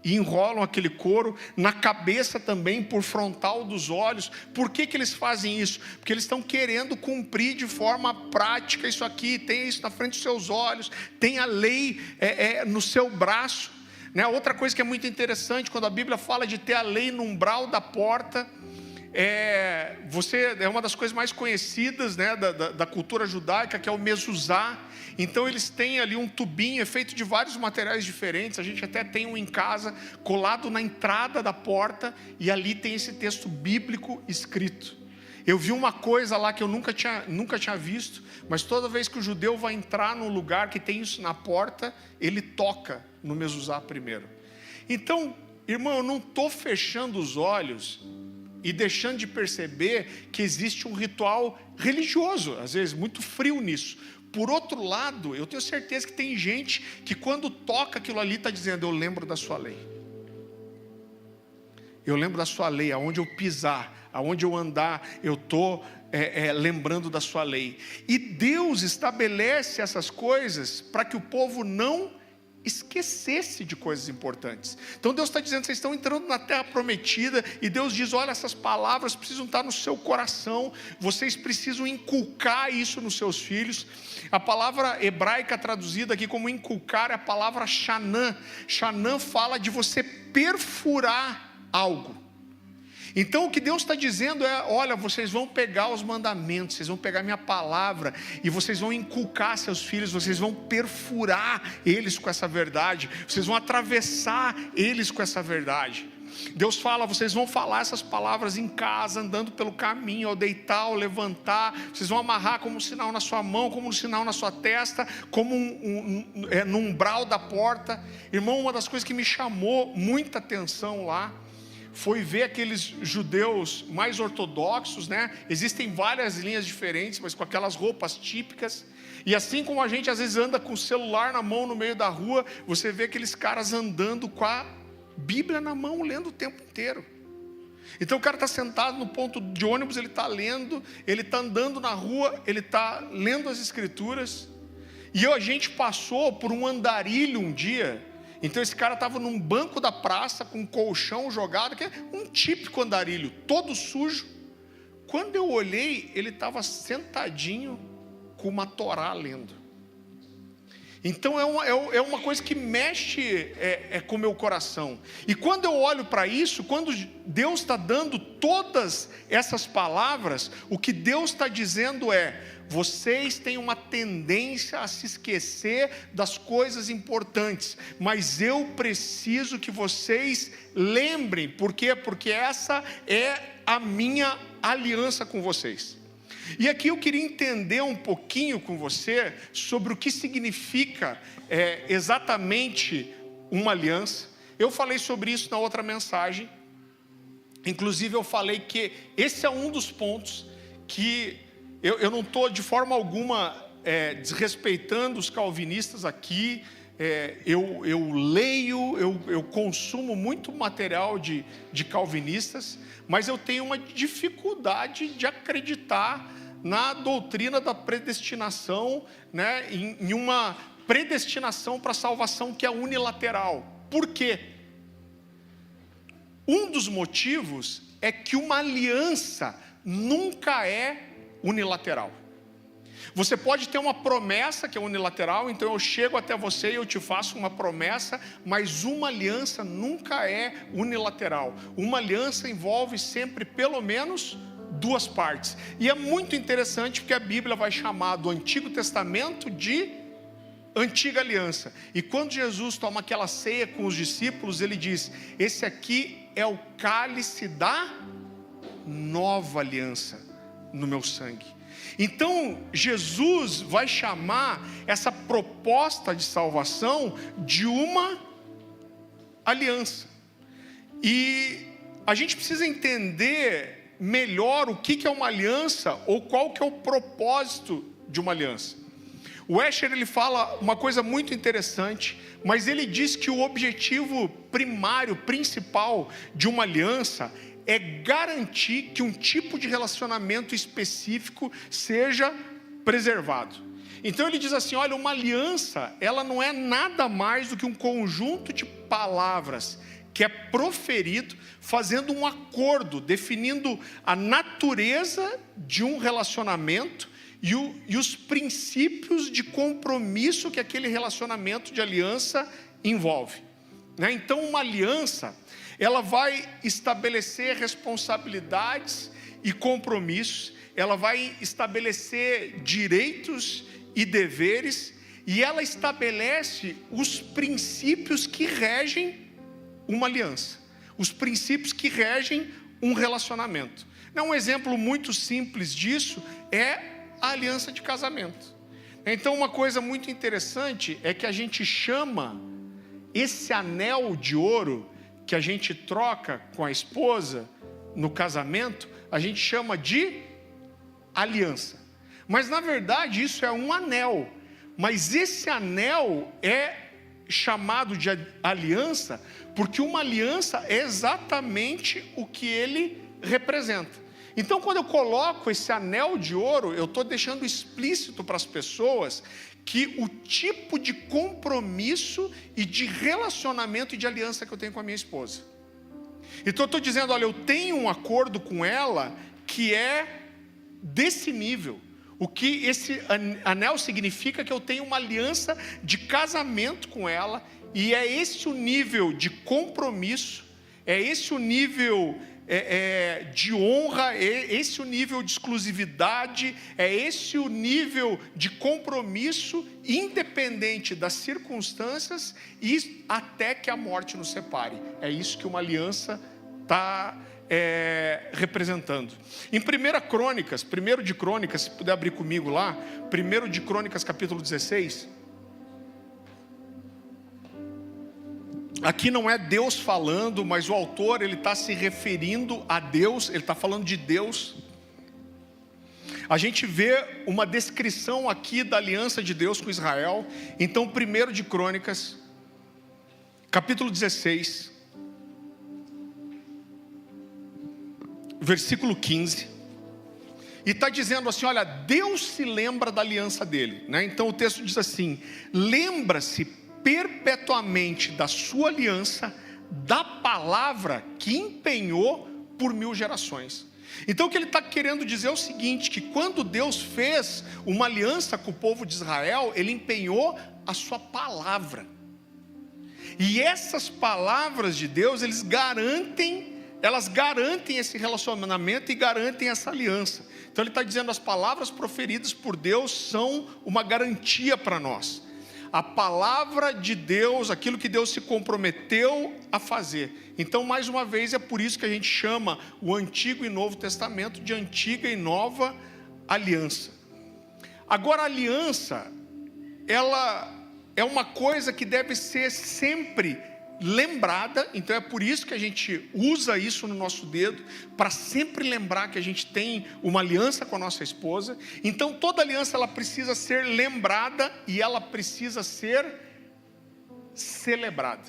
e enrolam aquele couro, na cabeça também, por frontal dos olhos. Por que eles fazem isso? Porque eles estão querendo cumprir de forma prática isso aqui, tem isso na frente dos seus olhos, tem a lei no seu braço, né? Outra coisa que é muito interessante, quando a Bíblia fala de ter a lei no umbral da porta, é uma das coisas mais conhecidas, né, da cultura judaica, que é o mezuzá. Então eles têm ali um tubinho, feito de vários materiais diferentes. A gente até tem um em casa, colado na entrada da porta, e ali tem esse texto bíblico escrito. Eu vi uma coisa lá que eu nunca tinha visto, mas toda vez que o judeu vai entrar num lugar que tem isso na porta, ele toca no mezuzá primeiro. Então, irmão, eu não estou fechando os olhos e deixando de perceber que existe um ritual religioso, às vezes muito frio nisso. Por outro lado, eu tenho certeza que tem gente que quando toca aquilo ali está dizendo: eu lembro da sua lei, eu lembro da sua lei, aonde eu pisar, aonde eu andar, eu estou lembrando da sua lei. E Deus estabelece essas coisas para que o povo não esquecesse de coisas importantes. Então Deus está dizendo, vocês estão entrando na terra prometida, e Deus diz, olha, essas palavras precisam estar no seu coração, vocês precisam inculcar isso nos seus filhos. A palavra hebraica traduzida aqui como inculcar é a palavra shanã. Shanã fala de você perfurar algo. Então o que Deus está dizendo é, olha, vocês vão pegar os mandamentos, vocês vão pegar minha palavra, e vocês vão inculcar seus filhos, vocês vão perfurar eles com essa verdade, vocês vão atravessar eles com essa verdade. Deus fala, vocês vão falar essas palavras em casa, andando pelo caminho, ao deitar, ao levantar, vocês vão amarrar como um sinal na sua mão, como um sinal na sua testa, como no umbral da porta. Irmão, uma das coisas que me chamou muita atenção lá, foi ver aqueles judeus mais ortodoxos, né? Existem várias linhas diferentes, mas com aquelas roupas típicas. E assim como a gente às vezes anda com o celular na mão no meio da rua, você vê aqueles caras andando com a Bíblia na mão, lendo o tempo inteiro. Então o cara está sentado no ponto de ônibus, ele está lendo, ele está andando na rua, ele está lendo as escrituras. E a gente passou por um andarilho um dia. Então esse cara estava num banco da praça com um colchão jogado, que é um típico andarilho, todo sujo. Quando eu olhei, ele estava sentadinho com uma Torá lendo. Então é uma coisa que mexe com o meu coração. E quando eu olho para isso, quando Deus está dando todas essas palavras, o que Deus está dizendo é, vocês têm uma tendência a se esquecer das coisas importantes, mas eu preciso que vocês lembrem. Por quê? Porque essa é a minha aliança com vocês. E aqui eu queria entender um pouquinho com você sobre o que significa exatamente uma aliança. Eu falei sobre isso na outra mensagem. Inclusive eu falei que esse é um dos pontos que eu não estou de forma alguma desrespeitando os calvinistas aqui. Eu leio, eu consumo muito material de calvinistas, mas eu tenho uma dificuldade de acreditar na doutrina da predestinação, né, em uma predestinação para a salvação que é unilateral. Por quê? Um dos motivos é que uma aliança nunca é unilateral. Você pode ter uma promessa que é unilateral, então eu chego até você e eu te faço uma promessa, mas uma aliança nunca é unilateral. Uma aliança envolve sempre pelo menos duas partes. E é muito interessante porque a Bíblia vai chamar do Antigo Testamento de Antiga Aliança. E quando Jesus toma aquela ceia com os discípulos, ele diz, esse aqui é o cálice da nova aliança no meu sangue. Então Jesus vai chamar essa proposta de salvação de uma aliança. E a gente precisa entender melhor o que é uma aliança, ou qual que é o propósito de uma aliança. O Escher, ele fala uma coisa muito interessante, mas ele diz que o objetivo primário, principal de uma aliança é garantir que um tipo de relacionamento específico seja preservado. Então ele diz assim, olha, uma aliança, ela não é nada mais do que um conjunto de palavras que é proferido, fazendo um acordo, definindo a natureza de um relacionamento e os princípios de compromisso que aquele relacionamento de aliança envolve. Então uma aliança, ela vai estabelecer responsabilidades e compromissos, ela vai estabelecer direitos e deveres, e ela estabelece os princípios que regem uma aliança, os princípios que regem um relacionamento. Um exemplo muito simples disso é a aliança de casamento. Então uma coisa muito interessante é que a gente chama esse anel de ouro que a gente troca com a esposa no casamento, a gente chama de aliança. Mas na verdade isso é um anel, mas esse anel é chamado de aliança porque uma aliança é exatamente o que ele representa. Então, quando eu coloco esse anel de ouro, eu estou deixando explícito para as pessoas que o tipo de compromisso e de relacionamento e de aliança que eu tenho com a minha esposa. Então eu estou dizendo, olha, eu tenho um acordo com ela que é desse nível. O que esse anel significa que eu tenho uma aliança de casamento com ela, e é esse o nível de compromisso, é esse o nível de honra, é esse o nível de exclusividade, é esse o nível de compromisso, independente das circunstâncias e até que a morte nos separe. É isso que uma aliança está representando. Em 1 de Crônicas, se puder abrir comigo lá, 1 de Crônicas capítulo 16. Aqui não é Deus falando, mas o autor ele está se referindo a Deus, ele está falando de Deus. A gente vê uma descrição aqui da aliança de Deus com Israel. Então 1 de Crônicas, capítulo 16, versículo 15. E está dizendo assim, olha, Deus se lembra da aliança dele, né? Então o texto diz assim: lembra-se perpetuamente da sua aliança, da palavra que empenhou por 1000 gerações. Então o que ele está querendo dizer é o seguinte, que quando Deus fez uma aliança com o povo de Israel, ele empenhou a sua palavra. E essas palavras de Deus, elas garantem esse relacionamento e garantem essa aliança. Então ele está dizendo, as palavras proferidas por Deus são uma garantia para nós. A palavra de Deus, aquilo que Deus se comprometeu a fazer. Então, mais uma vez, é por isso que a gente chama o Antigo e Novo Testamento de Antiga e Nova Aliança. Agora, a aliança, ela é uma coisa que deve ser sempre lembrada. Então é por isso que a gente usa isso no nosso dedo, para sempre lembrar que a gente tem uma aliança com a nossa esposa. Então toda aliança ela precisa ser lembrada e ela precisa ser celebrada.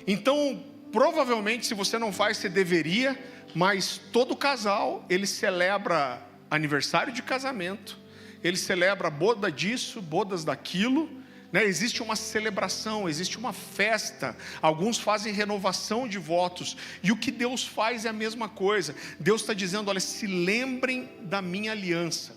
Então provavelmente, se você não faz, você deveria, mas todo casal ele celebra aniversário de casamento, ele celebra boda disso, bodas daquilo, né? Existe uma celebração, existe uma festa. Alguns fazem renovação de votos. E o que Deus faz é a mesma coisa. Deus está dizendo, olha, se lembrem da minha aliança.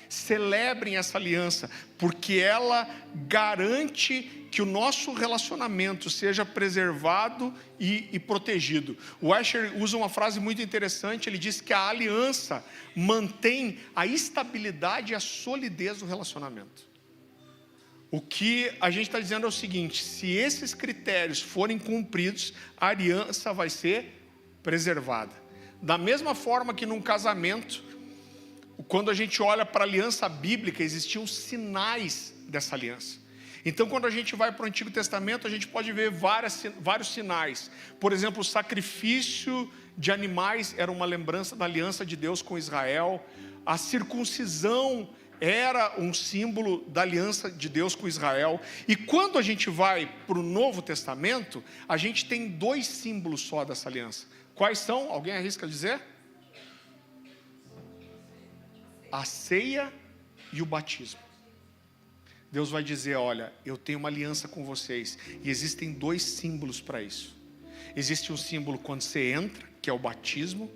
Celebrem essa aliança, porque ela garante que o nosso relacionamento seja preservado e protegido. O Asher usa uma frase muito interessante. Ele diz que a aliança mantém a estabilidade e a solidez do relacionamento. O que a gente está dizendo é o seguinte: se esses critérios forem cumpridos, a aliança vai ser preservada. Da mesma forma que num casamento, quando a gente olha para a aliança bíblica, existiam sinais dessa aliança. Então quando a gente vai para o Antigo Testamento, a gente pode ver vários sinais. Por exemplo, o sacrifício de animais era uma lembrança da aliança de Deus com Israel. A circuncisão era um símbolo da aliança de Deus com Israel. E quando a gente vai para o Novo Testamento, a gente tem 2 símbolos só dessa aliança. Quais são? Alguém arrisca dizer? A ceia e o batismo. Deus vai dizer, olha, eu tenho uma aliança com vocês. E existem 2 símbolos para isso. Existe um símbolo quando você entra, que é o batismo.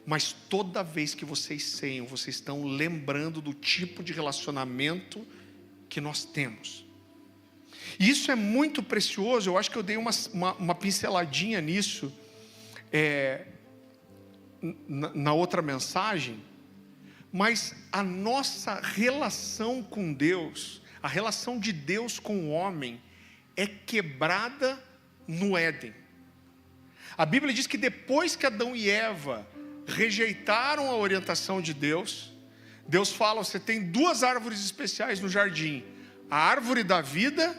Mas toda vez que vocês ceiam, vocês estão lembrando do tipo de relacionamento que nós temos. E isso é muito precioso. Eu acho que eu dei uma pinceladinha nisso na outra mensagem. Mas a nossa relação com Deus, a relação de Deus com o homem, é quebrada no Éden. A Bíblia diz que depois que Adão e Eva rejeitaram a orientação de Deus, Deus fala, você tem 2 árvores especiais no jardim: a árvore da vida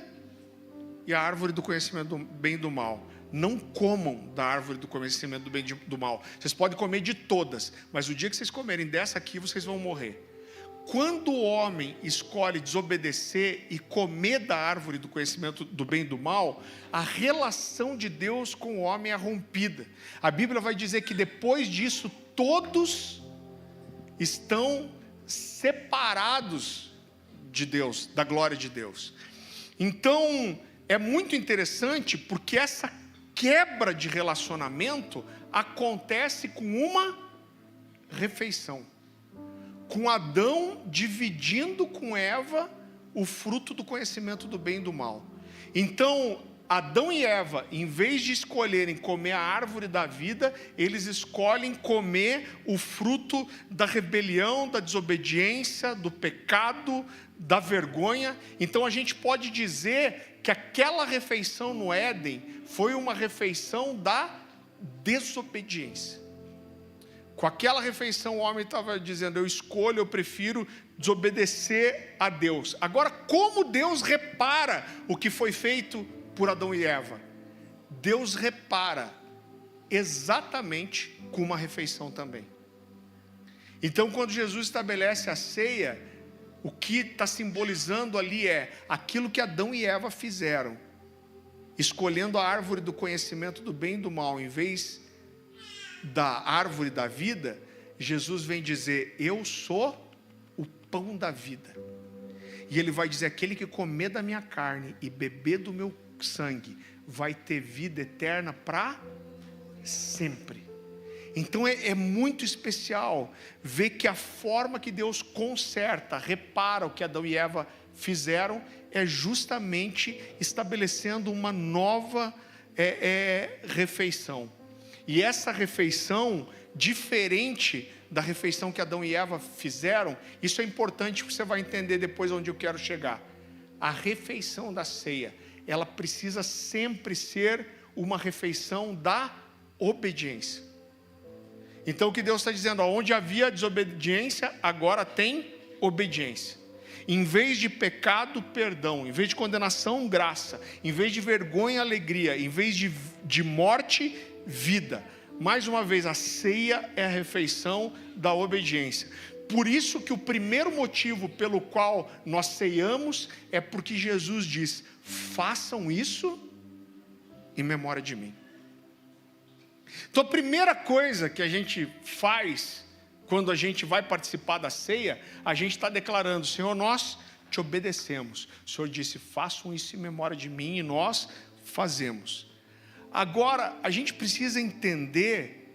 e a árvore do conhecimento do bem e do mal. Não comam da árvore do conhecimento do bem e do mal. Vocês podem comer de todas, mas o dia que vocês comerem dessa aqui, vocês vão morrer. quando o homem escolhe desobedecer e comer da árvore do conhecimento do bem e do mal, a relação de Deus com o homem é rompida. A Bíblia vai dizer que depois disso, todos estão separados de Deus, da glória de Deus. Então, é muito interessante porque essa quebra de relacionamento acontece com uma refeição. Com Adão dividindo com Eva o fruto do conhecimento do bem e do mal. Então, Adão e Eva, em vez de escolherem comer a árvore da vida, eles escolhem comer o fruto da rebelião, da desobediência, do pecado, da vergonha. Então a gente pode dizer que aquela refeição no Éden foi uma refeição da desobediência. Com aquela refeição o homem estava dizendo, eu escolho, eu prefiro desobedecer a Deus. Agora, como Deus repara o que foi feito por Adão e Eva? Deus repara exatamente com uma refeição também. Então, quando Jesus estabelece a ceia, o que está simbolizando ali é aquilo que Adão e Eva fizeram, escolhendo a árvore do conhecimento do bem e do mal, em vez da árvore da vida. Jesus vem dizer, eu sou o pão da vida. E ele vai dizer, aquele que comer da minha carne e beber do meu sangue, vai ter vida eterna para sempre. Então é muito especial ver que a forma que Deus conserta, repara o que Adão e Eva fizeram, é justamente estabelecendo uma nova refeição. E essa refeição, diferente da refeição que Adão e Eva fizeram, isso é importante, porque você vai entender depois onde eu quero chegar. A refeição da ceia, ela precisa sempre ser uma refeição da obediência. Então o que Deus está dizendo, onde havia desobediência, agora tem obediência. Em vez de pecado, perdão. Em vez de condenação, graça. Em vez de vergonha, alegria. Em vez de morte, vida. Mais uma vez, a ceia é a refeição da obediência. Por isso que o primeiro motivo pelo qual nós ceiamos é porque Jesus diz, façam isso em memória de mim. Então a primeira coisa que a gente faz quando a gente vai participar da ceia, a gente está declarando, Senhor, nós te obedecemos. O Senhor disse, façam isso em memória de mim, e nós fazemos. Agora, a gente precisa entender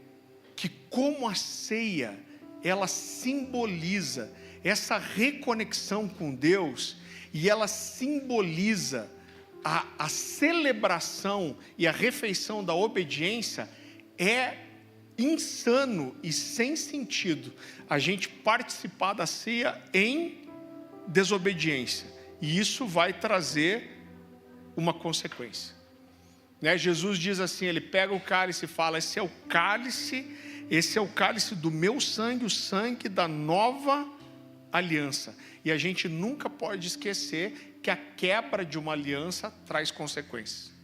que como a ceia, ela simboliza essa reconexão com Deus, e ela simboliza a celebração e a refeição da obediência. É insano e sem sentido a gente participar da ceia em desobediência, e isso vai trazer uma consequência. Jesus diz assim, ele pega o cálice e fala, esse é o cálice do meu sangue, o sangue da nova aliança. E a gente nunca pode esquecer que a quebra de uma aliança traz consequências.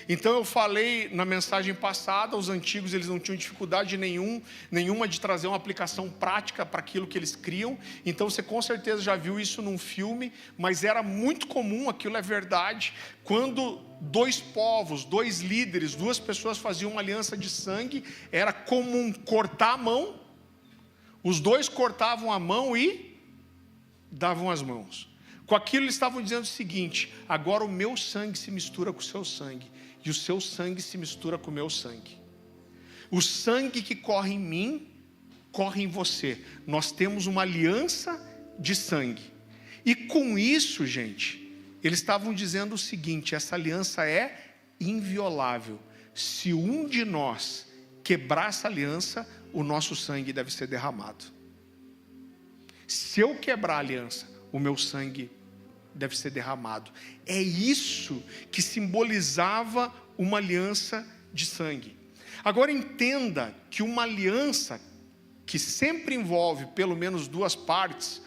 Então eu falei na mensagem passada, os antigos eles não tinham dificuldade nenhuma de trazer uma aplicação prática para aquilo que eles criam. Então você com certeza já viu isso num filme, mas era muito comum, aquilo é verdade, quando dois povos, dois líderes, duas pessoas faziam uma aliança de sangue, era comum cortar a mão, os dois cortavam a mão e davam as mãos. Com aquilo eles estavam dizendo o seguinte, agora o meu sangue se mistura com o seu sangue, e o seu sangue se mistura com o meu sangue. O sangue que corre em mim, corre em você. Nós temos uma aliança de sangue. E com isso, gente, eles estavam dizendo o seguinte, essa aliança é inviolável. Se um de nós quebrar essa aliança, o nosso sangue deve ser derramado. Se eu quebrar a aliança, o meu sangue deve ser derramado. É isso que simbolizava uma aliança de sangue. Agora entenda que uma aliança que sempre envolve pelo menos duas partes,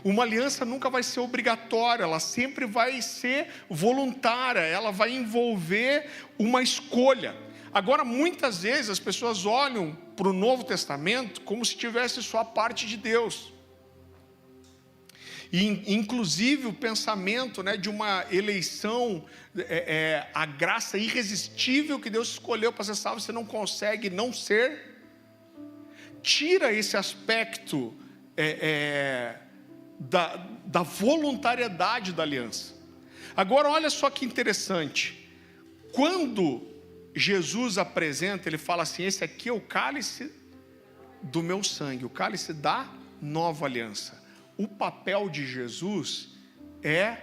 uma aliança nunca vai ser obrigatória, ela sempre vai ser voluntária, ela vai envolver uma escolha. Agora muitas vezes as pessoas olham para o Novo Testamento como se tivesse só a parte de Deus. E, inclusive o pensamento, né, de uma eleição, a graça irresistível que Deus escolheu para ser salvo, você não consegue não ser, tira esse aspecto da voluntariedade da aliança. Agora olha só que interessante, quando Jesus apresenta, ele fala assim: esse aqui é o cálice do meu sangue, o cálice da nova aliança. O papel de Jesus é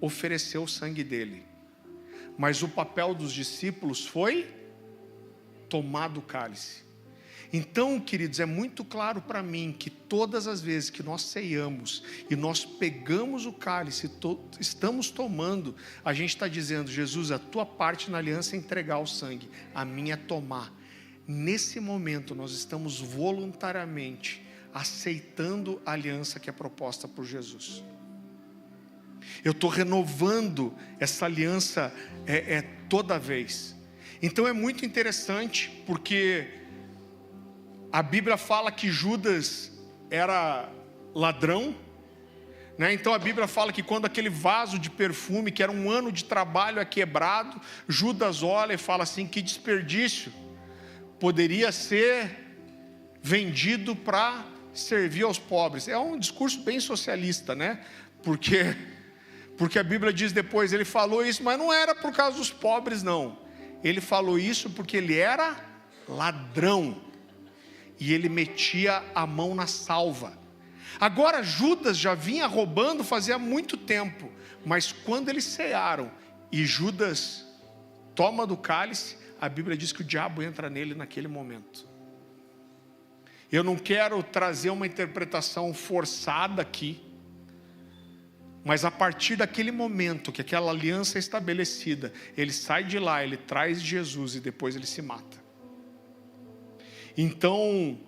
oferecer o sangue dele, mas o papel dos discípulos foi tomar do cálice. Então, queridos, é muito claro para mim que todas as vezes que nós ceiamos e nós pegamos o cálice, estamos tomando, a gente está dizendo: Jesus, a tua parte na aliança é entregar o sangue, a minha é tomar. Nesse momento nós estamos voluntariamente aceitando a aliança que é proposta por Jesus. Eu estou renovando essa aliança toda vez. Então é muito interessante, porque a Bíblia fala que Judas era ladrão, né? Então a Bíblia fala que quando aquele vaso de perfume, que era um ano de trabalho, é quebrado, Judas olha e fala assim: que desperdício, poderia ser vendido para servir aos pobres. É um discurso bem socialista, né? Porque a Bíblia diz depois, ele falou isso, mas não era por causa dos pobres, não. Ele falou isso porque ele era ladrão, e ele metia a mão na salva. Agora Judas já vinha roubando fazia muito tempo, mas quando eles cearam e Judas toma do cálice, a Bíblia diz que o diabo entra nele naquele momento. Eu não quero trazer uma interpretação forçada aqui, mas a partir daquele momento que aquela aliança é estabelecida, ele sai de lá, ele traz Jesus e depois ele se mata. Então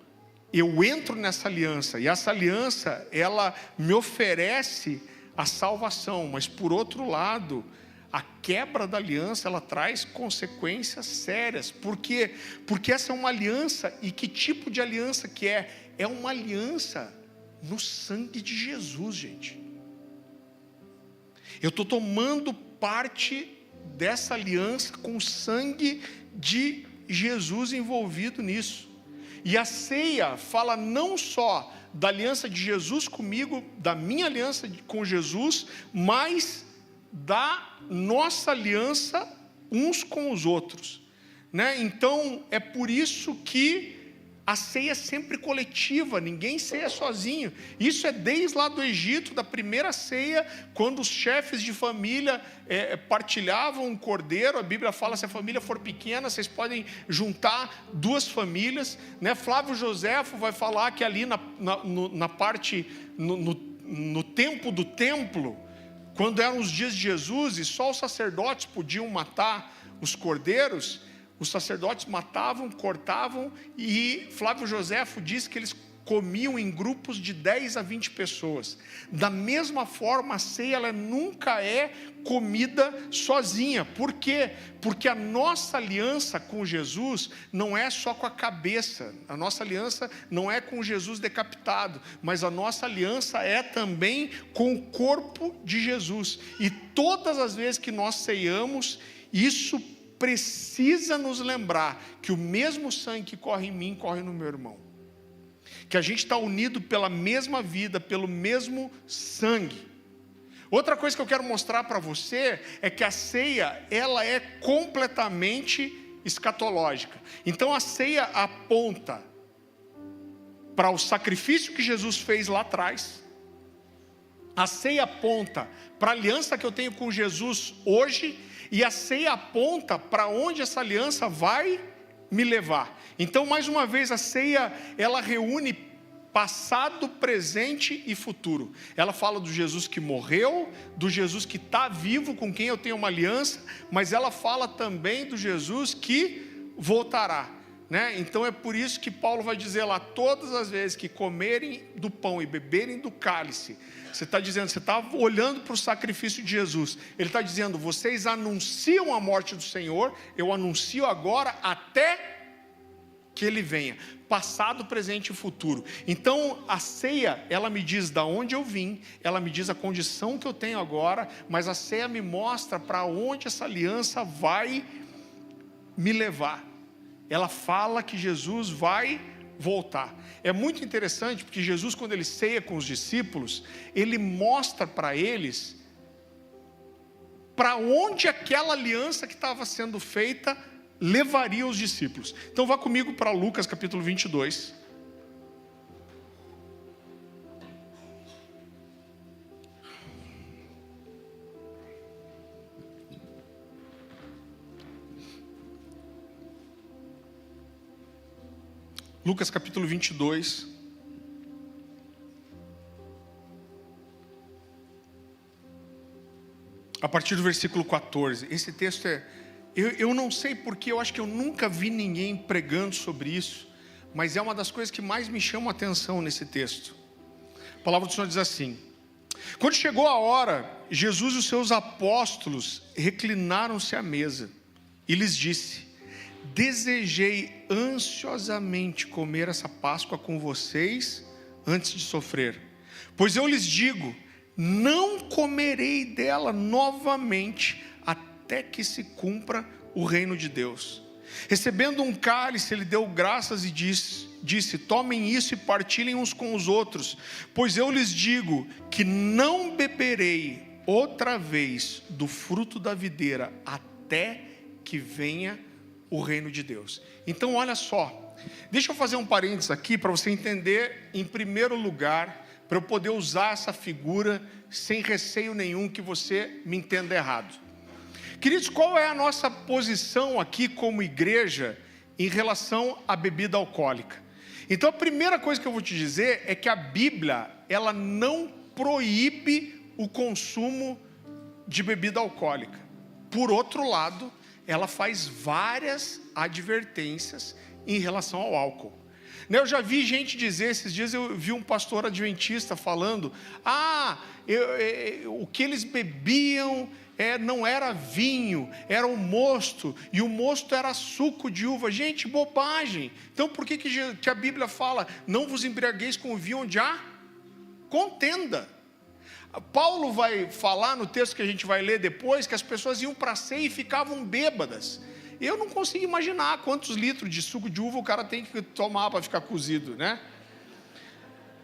eu entro nessa aliança, e essa aliança, ela me oferece a salvação, mas por outro lado, a quebra da aliança, ela traz consequências sérias. Por quê? Porque essa é uma aliança, e que tipo de aliança que é? É uma aliança no sangue de Jesus, gente. Eu estou tomando parte dessa aliança com o sangue de Jesus envolvido nisso. E a ceia fala não só da aliança de Jesus comigo, da minha aliança com Jesus, mas da nossa aliança uns com os outros, né? Então é por isso que a ceia é sempre coletiva, ninguém ceia sozinho. Isso é desde lá do Egito, da primeira ceia, quando os chefes de família partilhavam um cordeiro. A Bíblia fala: se a família for pequena, vocês podem juntar duas famílias, né? Flávio Joséfo vai falar que ali na parte, no tempo do templo, quando eram os dias de Jesus e só os sacerdotes podiam matar os cordeiros, os sacerdotes matavam, cortavam, e Flávio Joséfo diz que eles comiam em grupos de 10 a 20 pessoas. Da mesma forma, a ceia, ela nunca é comida sozinha. Por quê? Porque a nossa aliança com Jesus não é só com a cabeça, a nossa aliança não é com Jesus decapitado, mas a nossa aliança é também com o corpo de Jesus. E todas as vezes que nós ceiamos, isso precisa nos lembrar que o mesmo sangue que corre em mim, corre no meu irmão. Que a gente está unido pela mesma vida, pelo mesmo sangue. Outra coisa que eu quero mostrar para você é que a ceia, ela é completamente escatológica. Então a ceia aponta para o sacrifício que Jesus fez lá atrás. A ceia aponta para a aliança que eu tenho com Jesus hoje, e a ceia aponta para onde essa aliança vai me levar. Então, mais uma vez, a ceia, ela reúne passado, presente e futuro. Ela fala do Jesus que morreu, do Jesus que está vivo, com quem eu tenho uma aliança, mas ela fala também do Jesus que voltará, né? Então é por isso que Paulo vai dizer lá: todas as vezes que comerem do pão e beberem do cálice, você está dizendo, você está olhando para o sacrifício de Jesus. Ele está dizendo: vocês anunciam a morte do Senhor, eu anuncio agora até que que Ele venha, passado, presente e futuro. Então a ceia, ela me diz da onde eu vim, ela me diz a condição que eu tenho agora, mas a ceia me mostra para onde essa aliança vai me levar. Ela fala que Jesus vai voltar. É muito interessante porque Jesus, quando Ele ceia com os discípulos, Ele mostra para eles para onde aquela aliança que estava sendo feita levaria os discípulos. Então vá comigo para Lucas capítulo 22. Lucas capítulo 22. A partir do versículo 14. Esse texto é... Eu não sei porque, eu acho que eu nunca vi ninguém pregando sobre isso, mas é uma das coisas que mais me chama a atenção nesse texto. A palavra do Senhor diz assim: quando chegou a hora, Jesus e os seus apóstolos reclinaram-se à mesa e lhes disse: desejei ansiosamente comer essa Páscoa com vocês antes de sofrer, pois eu lhes digo, não comerei dela novamente até que se cumpra o reino de Deus. Recebendo um cálice, ele deu graças e disse: tomem isso e partilhem uns com os outros, pois eu lhes digo que não beberei outra vez do fruto da videira até que venha o reino de Deus. Então olha só, deixa eu fazer um parênteses aqui para você entender, em primeiro lugar, para eu poder usar essa figura sem receio nenhum que você me entenda errado. Queridos, qual é a nossa posição aqui como igreja em relação à bebida alcoólica? Então a primeira coisa que eu vou te dizer é que a Bíblia, ela não proíbe o consumo de bebida alcoólica. Por outro lado, ela faz várias advertências em relação ao álcool. Eu já vi gente dizer, esses dias eu vi um pastor adventista falando: o que eles bebiam não era vinho, era o mosto, e o mosto era suco de uva. Gente, bobagem. Então por que a Bíblia fala: não vos embriagueis com o vinho onde há contenda? Paulo vai falar no texto que a gente vai ler depois, que as pessoas iam para a ceia e ficavam bêbadas. Eu não consigo imaginar quantos litros de suco de uva o cara tem que tomar para ficar cozido, né?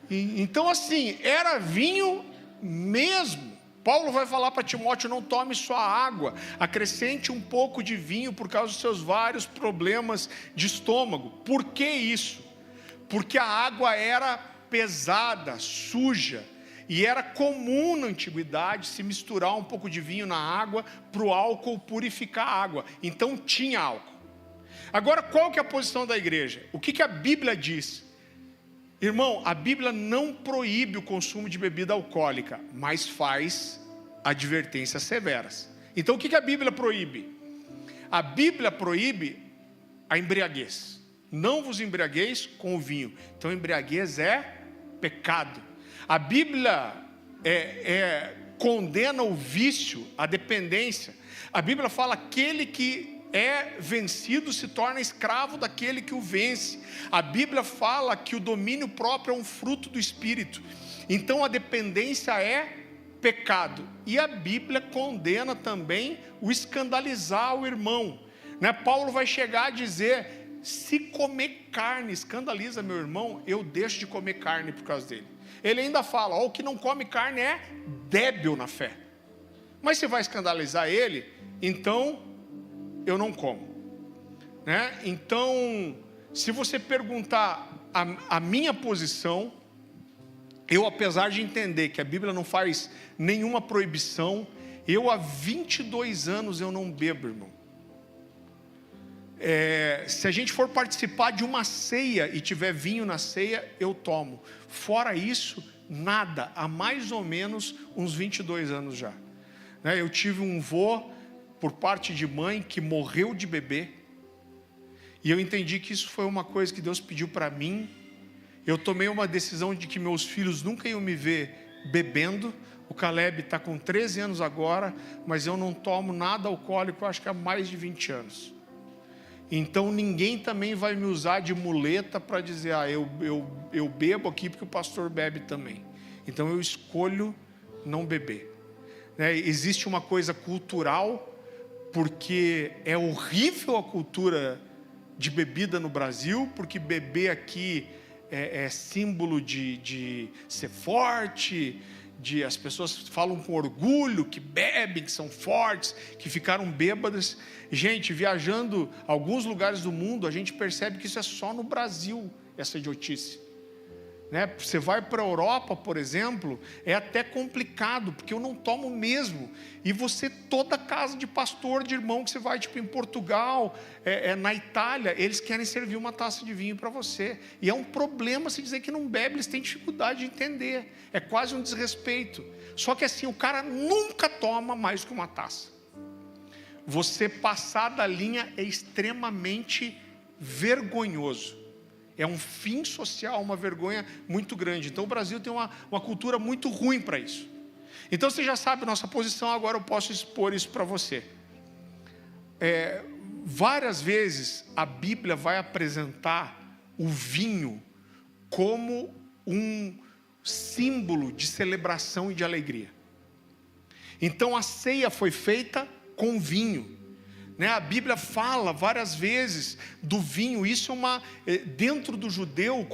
Então assim, era vinho mesmo. Paulo vai falar para Timóteo: não tome só água, acrescente um pouco de vinho por causa dos seus vários problemas de estômago. Por que isso? Porque a água era pesada, suja, e era comum na antiguidade se misturar um pouco de vinho na água para o álcool purificar a água. Então tinha álcool. Agora, qual que é a posição da igreja? O que a Bíblia diz? Irmão, a Bíblia não proíbe o consumo de bebida alcoólica, mas faz advertências severas. Então o que a Bíblia proíbe? A Bíblia proíbe a embriaguez. Não vos embriagueis com o vinho. Então embriaguez é pecado. A Bíblia condena o vício, a dependência. A Bíblia fala: aquele que é vencido se torna escravo daquele que o vence. A Bíblia fala que o domínio próprio é um fruto do Espírito. Então a dependência é pecado. E a Bíblia condena também o escandalizar o irmão, né? Paulo vai chegar a dizer: se comer carne escandaliza meu irmão, eu deixo de comer carne por causa dele. Ele ainda fala: o que não come carne é débil na fé. Mas se vai escandalizar ele, então eu não como, né? Então, se você perguntar a minha posição, eu, apesar de entender que a Bíblia não faz nenhuma proibição, eu há 22 anos eu não bebo, irmão. Se a gente for participar de uma ceia e tiver vinho na ceia, eu tomo. Fora isso, nada. Há mais ou menos uns 22 anos já, né? Eu tive um vô por parte de mãe que morreu de bebê, e eu entendi que isso foi uma coisa que Deus pediu para mim. Eu tomei uma decisão de que meus filhos nunca iam me ver bebendo. O Caleb está com 13 anos agora, mas eu não tomo nada alcoólico, acho que há mais de 20 anos. Então ninguém também vai me usar de muleta para dizer, eu bebo aqui porque o pastor bebe também. Então eu escolho não beber. Né? Existe uma coisa cultural, porque é horrível a cultura de bebida no Brasil, porque beber aqui é símbolo de ser forte, as pessoas falam com orgulho que bebem, que são fortes, que ficaram bêbadas. Gente, viajando alguns lugares do mundo, a gente percebe que isso é só no Brasil, essa idiotice. Né? Você vai para a Europa, por exemplo, é até complicado, porque eu não tomo mesmo. E você, toda casa de pastor, de irmão que você vai, tipo em Portugal, na Itália, eles querem servir uma taça de vinho para você. E é um problema se dizer que não bebe, eles têm dificuldade de entender. É quase um desrespeito. Só que assim, o cara nunca toma mais que uma taça. Você passar da linha é extremamente vergonhoso. É um fim social, uma vergonha muito grande. Então o Brasil tem uma cultura muito ruim para isso. Então você já sabe a nossa posição, agora eu posso expor isso para você. Várias vezes a Bíblia vai apresentar o vinho como um símbolo de celebração e de alegria. Então a ceia foi feita com vinho. A Bíblia fala várias vezes do vinho. Isso dentro do judeu,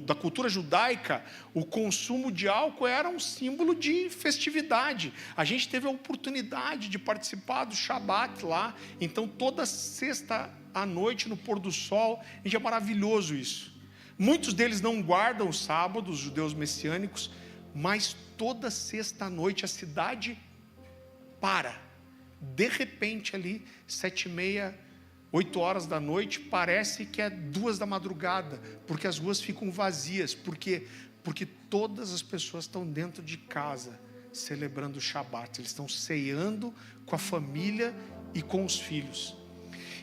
da cultura judaica, o consumo de álcool era um símbolo de festividade. A gente teve a oportunidade de participar do Shabat lá. Então toda sexta à noite no pôr do sol, é maravilhoso isso. Muitos deles não guardam o sábado, os judeus messiânicos, mas toda sexta à noite a cidade para. De repente ali, 7h30, 8 horas da noite, parece que é 2 da madrugada, porque as ruas ficam vazias. Por quê? Porque todas as pessoas estão dentro de casa, celebrando o Shabat. Eles estão ceando com a família e com os filhos.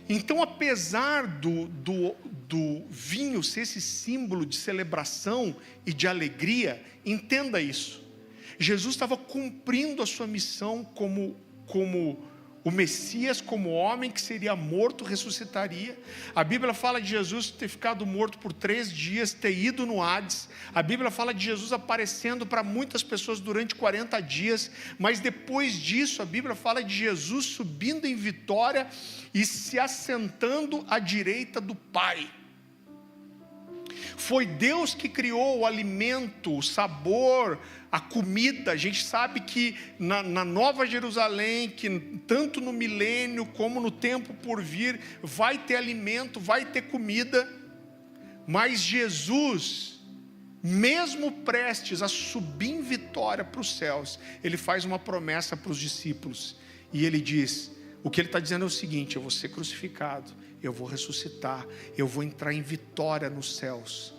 Então, apesar do vinho ser esse símbolo de celebração e de alegria, entenda isso. Jesus estava cumprindo a sua missão como o Messias, como homem que seria morto, ressuscitaria. A Bíblia fala de Jesus ter ficado morto por 3 dias, ter ido no Hades. A Bíblia fala de Jesus aparecendo para muitas pessoas durante 40 dias, mas depois disso a Bíblia fala de Jesus subindo em vitória e se assentando à direita do Pai. Foi Deus que criou o alimento, o sabor, a comida. A gente sabe que na Nova Jerusalém, que tanto no milênio como no tempo por vir, vai ter alimento, vai ter comida. Mas Jesus, mesmo prestes a subir em vitória para os céus, Ele faz uma promessa para os discípulos. E Ele diz, o que Ele está dizendo é o seguinte: eu vou ser crucificado, eu vou ressuscitar, eu vou entrar em vitória nos céus,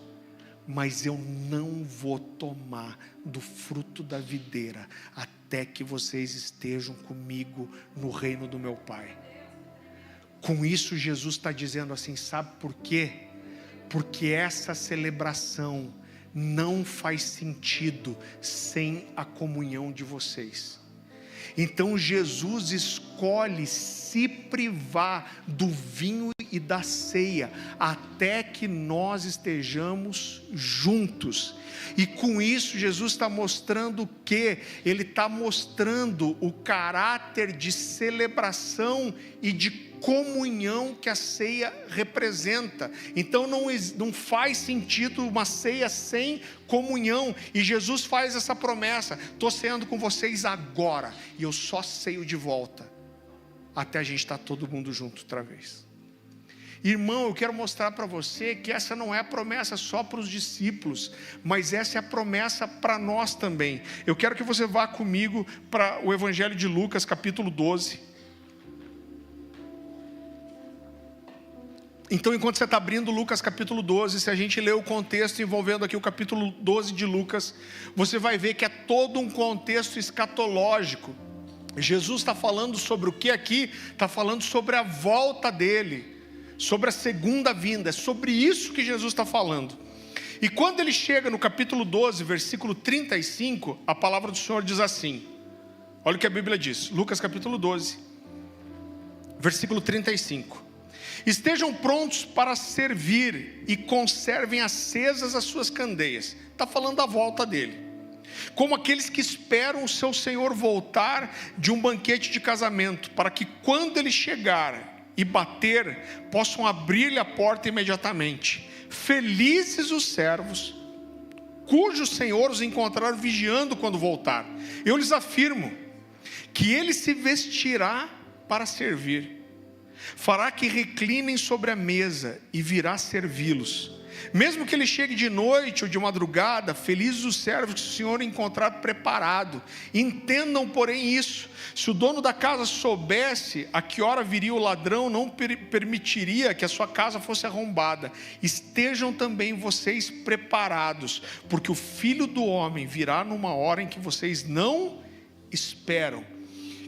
mas eu não vou tomar do fruto da videira até que vocês estejam comigo no reino do meu Pai. Com isso Jesus está dizendo assim, sabe por quê? Porque essa celebração não faz sentido sem a comunhão de vocês. Então Jesus escolhe se privar do vinho e da ceia, até que nós estejamos juntos. E com isso Jesus está mostrando o quê? Ele está mostrando o caráter de celebração e de comunhão que a ceia representa. Então não faz sentido uma ceia sem comunhão. E Jesus faz essa promessa: estou ceando com vocês agora, e eu só ceio de volta até a gente estar todo mundo junto outra vez. Irmão, eu quero mostrar para você que essa não é a promessa só para os discípulos, mas essa é a promessa para nós também. Eu quero que você vá comigo para o Evangelho de Lucas, capítulo 12. Então, enquanto você está abrindo Lucas capítulo 12, se a gente ler o contexto envolvendo aqui o capítulo 12 de Lucas, você vai ver que é todo um contexto escatológico. Jesus está falando sobre o que aqui? Está falando sobre a volta dele, sobre a segunda vinda. É sobre isso que Jesus está falando. E quando ele chega no capítulo 12, versículo 35, a palavra do Senhor diz assim, olha o que a Bíblia diz, Lucas capítulo 12, versículo 35. Estejam prontos para servir e conservem acesas as suas candeias. Está falando da volta dele. Como aqueles que esperam o seu Senhor voltar de um banquete de casamento, para que quando ele chegar e bater, possam abrir-lhe a porta imediatamente. Felizes os servos, cujo Senhor os encontrar vigiando quando voltar. Eu lhes afirmo que ele se vestirá para servir, fará que reclinem sobre a mesa e virá servi-los. Mesmo que ele chegue de noite ou de madrugada, felizes os servos que o Senhor encontrar preparado. Entendam, porém, isso: se o dono da casa soubesse a que hora viria o ladrão, não permitiria que a sua casa fosse arrombada. Estejam também vocês preparados, porque o Filho do Homem virá numa hora em que vocês não esperam.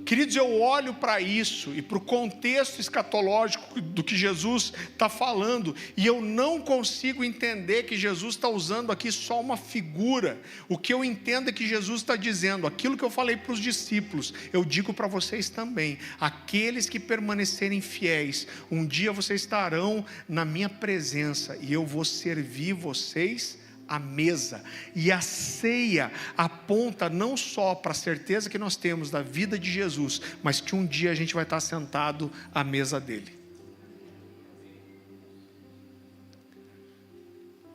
Queridos, eu olho para isso e para o contexto escatológico do que Jesus está falando, e eu não consigo entender que Jesus está usando aqui só uma figura. O que eu entendo é que Jesus está dizendo, aquilo que eu falei para os discípulos, eu digo para vocês também: aqueles que permanecerem fiéis, um dia vocês estarão na minha presença, e eu vou servir vocês a mesa. E a ceia aponta não só para a certeza que nós temos da vida de Jesus, mas que um dia a gente vai estar sentado à mesa dele.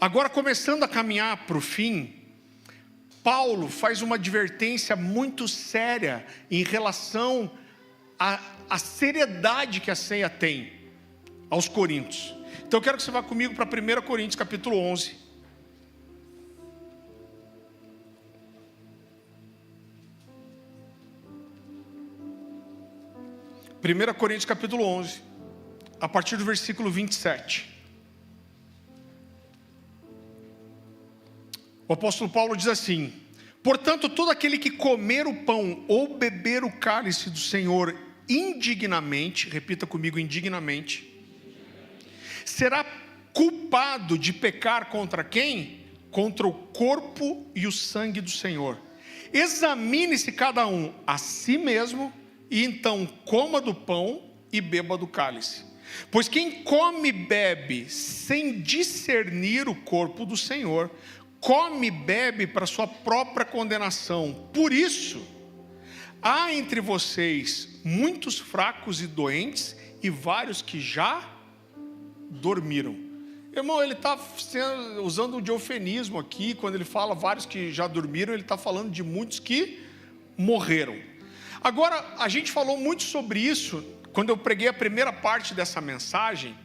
Agora, começando a caminhar para o fim, Paulo faz uma advertência muito séria em relação à seriedade que a ceia tem aos coríntios. Então eu quero que você vá comigo para 1 Coríntios capítulo 11. 1 Coríntios capítulo 11, a partir do versículo 27. O apóstolo Paulo diz assim: portanto, todo aquele que comer o pão ou beber o cálice do Senhor indignamente, repita comigo, indignamente, será culpado de pecar contra quem? Contra o corpo e o sangue do Senhor. Examine-se cada um a si mesmo, e então coma do pão e beba do cálice. Pois quem come e bebe sem discernir o corpo do Senhor, come e bebe para sua própria condenação. Por isso, há entre vocês muitos fracos e doentes, e vários que já dormiram. Irmão, ele está usando de eufemismo aqui. Quando ele fala vários que já dormiram, ele está falando de muitos que morreram. Agora, a gente falou muito sobre isso quando eu preguei a primeira parte dessa mensagem,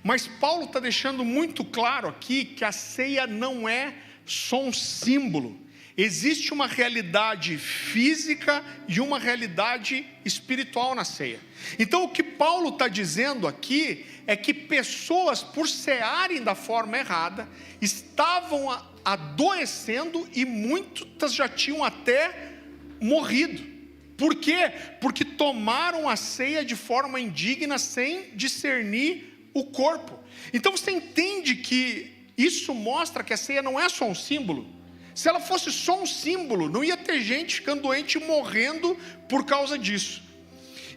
mas Paulo está deixando muito claro aqui que a ceia não é só um símbolo. Existe uma realidade física e uma realidade espiritual na ceia. Então o que Paulo está dizendo aqui é que pessoas, por cearem da forma errada, estavam adoecendo, e muitas já tinham até morrido. Por quê? Porque tomaram a ceia de forma indigna, sem discernir o corpo. Então você entende que isso mostra que a ceia não é só um símbolo. Se ela fosse só um símbolo, não ia ter gente ficando doente e morrendo por causa disso.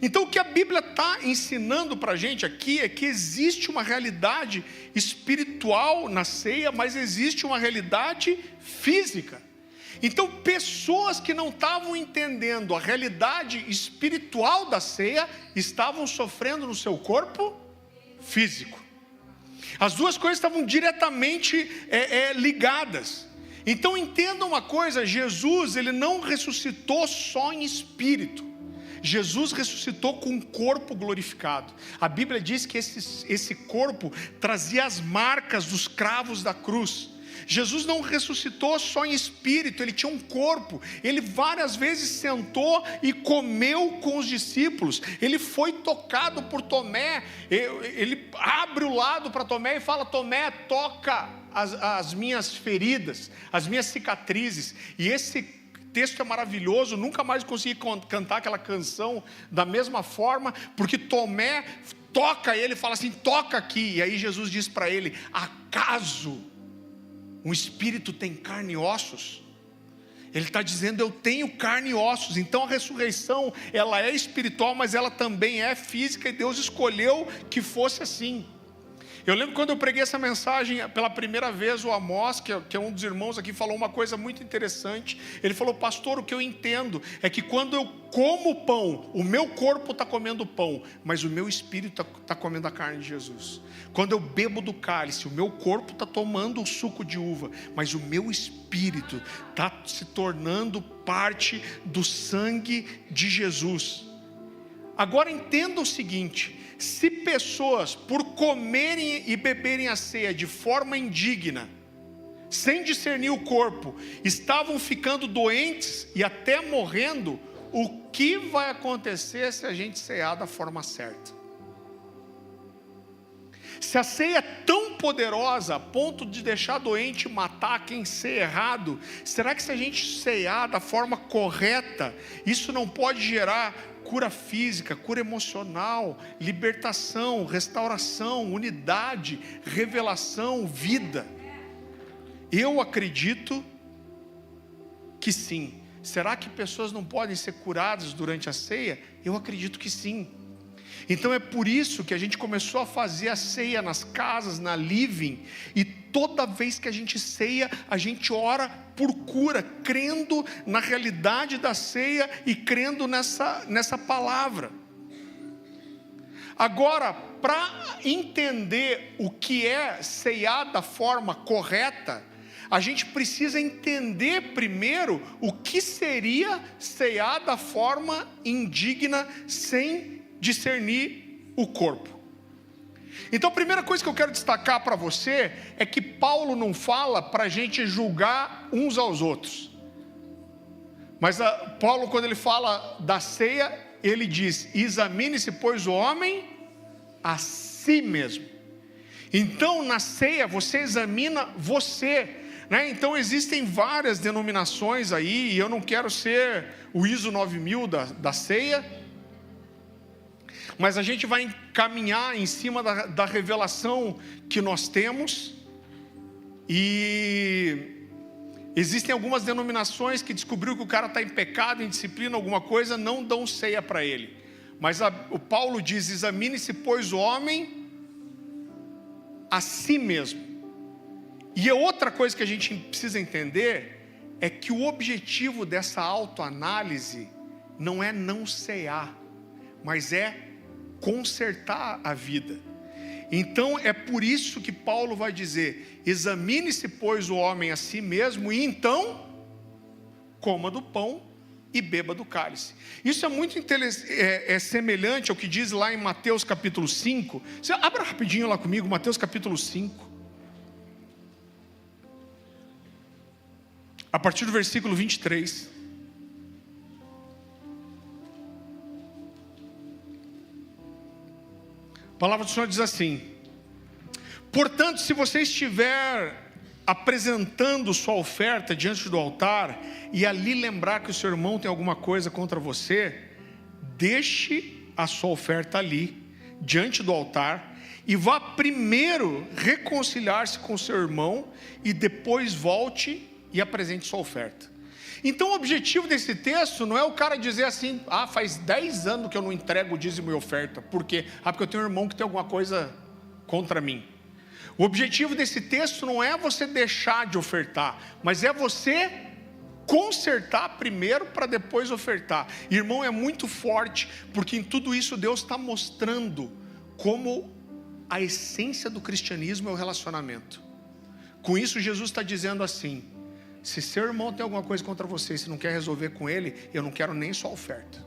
Então o que a Bíblia está ensinando para a gente aqui é que existe uma realidade espiritual na ceia, mas existe uma realidade física. Então pessoas que não estavam entendendo a realidade espiritual da ceia, estavam sofrendo no seu corpo físico. As duas coisas estavam diretamente ligadas. Então entenda uma coisa: Jesus, ele não ressuscitou só em espírito. Jesus ressuscitou com um corpo glorificado. A Bíblia diz que esse corpo trazia as marcas dos cravos da cruz. Jesus não ressuscitou só em espírito, ele tinha um corpo. Ele várias vezes sentou e comeu com os discípulos. Ele foi tocado por Tomé. Ele abre o lado para Tomé e fala: Tomé, toca as minhas feridas, as minhas cicatrizes. E esse texto é maravilhoso. Nunca mais consegui cantar aquela canção da mesma forma, porque Tomé toca ele e fala assim: toca aqui. E aí Jesus diz para ele: acaso um espírito tem carne e ossos? Ele está dizendo: eu tenho carne e ossos. Então a ressurreição, ela é espiritual, mas ela também é física, e Deus escolheu que fosse assim. Eu lembro quando eu preguei essa mensagem pela primeira vez, o Amós, que é um dos irmãos aqui, falou uma coisa muito interessante. Ele falou: pastor, o que eu entendo é que quando eu como o pão, o meu corpo está comendo pão, mas o meu espírito está comendo a carne de Jesus. Quando eu bebo do cálice, o meu corpo está tomando o suco de uva, mas o meu espírito está se tornando parte do sangue de Jesus. Agora entenda o seguinte: se pessoas, por comerem e beberem a ceia de forma indigna, sem discernir o corpo, estavam ficando doentes e até morrendo, o que vai acontecer se a gente cear da forma certa? Se a ceia é tão poderosa a ponto de deixar doente e matar quem ceia errado, será que se a gente cear da forma correta, isso não pode gerar cura física, cura emocional, libertação, restauração, unidade, revelação, vida? Eu acredito que sim. Será que pessoas não podem ser curadas durante a ceia? Eu acredito que sim. Então é por isso que a gente começou a fazer a ceia nas casas, na living, e toda vez que a gente ceia, a gente ora por cura, crendo na realidade da ceia e crendo nessa palavra. Agora, para entender o que é ceiar da forma correta, a gente precisa entender primeiro o que seria ceiar da forma indigna, sem discernir o corpo. Então a primeira coisa que eu quero destacar para você é que Paulo não fala para a gente julgar uns aos outros, mas Paulo, quando ele fala da ceia, ele diz: examine-se, pois, o homem a si mesmo. Então na ceia você examina você, né? Então existem várias denominações aí, e eu não quero ser o ISO 9000 da ceia, mas a gente vai caminhar em cima da revelação que nós temos. E existem algumas denominações que descobriu que o cara está em pecado, em disciplina, alguma coisa, não dão ceia para ele. Mas o Paulo diz: examine-se, pois, o homem a si mesmo. E outra coisa que a gente precisa entender é que o objetivo dessa autoanálise não é não cear, mas é consertar a vida. Então é por isso que Paulo vai dizer: examine-se, pois, o homem a si mesmo, e então coma do pão e beba do cálice. Isso é muito semelhante ao que diz lá em Mateus capítulo 5. Você abra rapidinho lá comigo, Mateus capítulo 5, a partir do versículo 23. A palavra do Senhor diz assim: portanto, se você estiver apresentando sua oferta diante do altar, e ali lembrar que o seu irmão tem alguma coisa contra você, deixe a sua oferta ali, diante do altar, e vá primeiro reconciliar-se com o seu irmão, e depois volte e apresente sua oferta. Então o objetivo desse texto não é o cara dizer assim: ah, faz 10 anos que eu não entrego o dízimo e oferta. Por quê? Ah, porque eu tenho um irmão que tem alguma coisa contra mim. O objetivo desse texto não é você deixar de ofertar, mas é você consertar primeiro para depois ofertar. Irmão, é muito forte, porque em tudo isso Deus está mostrando como a essência do cristianismo é o relacionamento. Com isso Jesus está dizendo assim: se seu irmão tem alguma coisa contra você e você não quer resolver com ele, eu não quero nem sua oferta.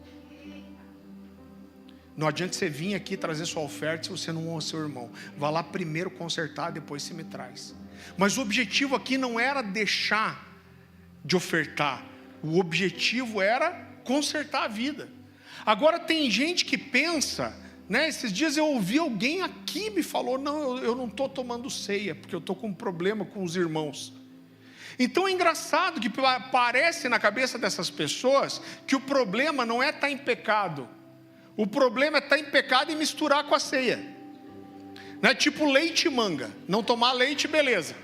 Não adianta você vir aqui trazer sua oferta se você não honra seu irmão. Vá lá primeiro consertar, depois você me traz. Mas o objetivo aqui não era deixar de ofertar, o objetivo era consertar a vida. Agora tem gente que pensa, né? Esses dias eu ouvi alguém aqui me falou: não, eu não estou tomando ceia, porque eu estou com um problema com os irmãos. Então é engraçado que parece na cabeça dessas pessoas que o problema não é estar em pecado, o problema é estar em pecado e misturar com a ceia. Não é tipo leite e manga, não tomar leite, beleza,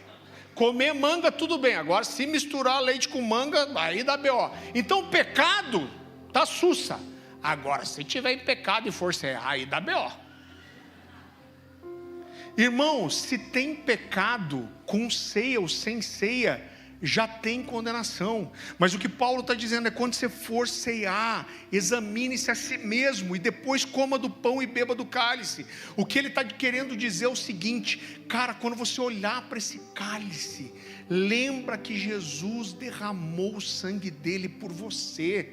Comer manga, tudo bem. Agora, se misturar leite com manga, aí dá BO. Então, o pecado tá sussa. Agora, se tiver em pecado e for cear, aí dá BO. Irmão, se tem pecado com ceia ou sem ceia, já tem condenação. Mas o que Paulo está dizendo é: quando você for cear, examine-se a si mesmo e depois coma do pão e beba do cálice. O que ele está querendo dizer é o seguinte: cara, quando você olhar para esse cálice, lembra que Jesus derramou o sangue dele por você.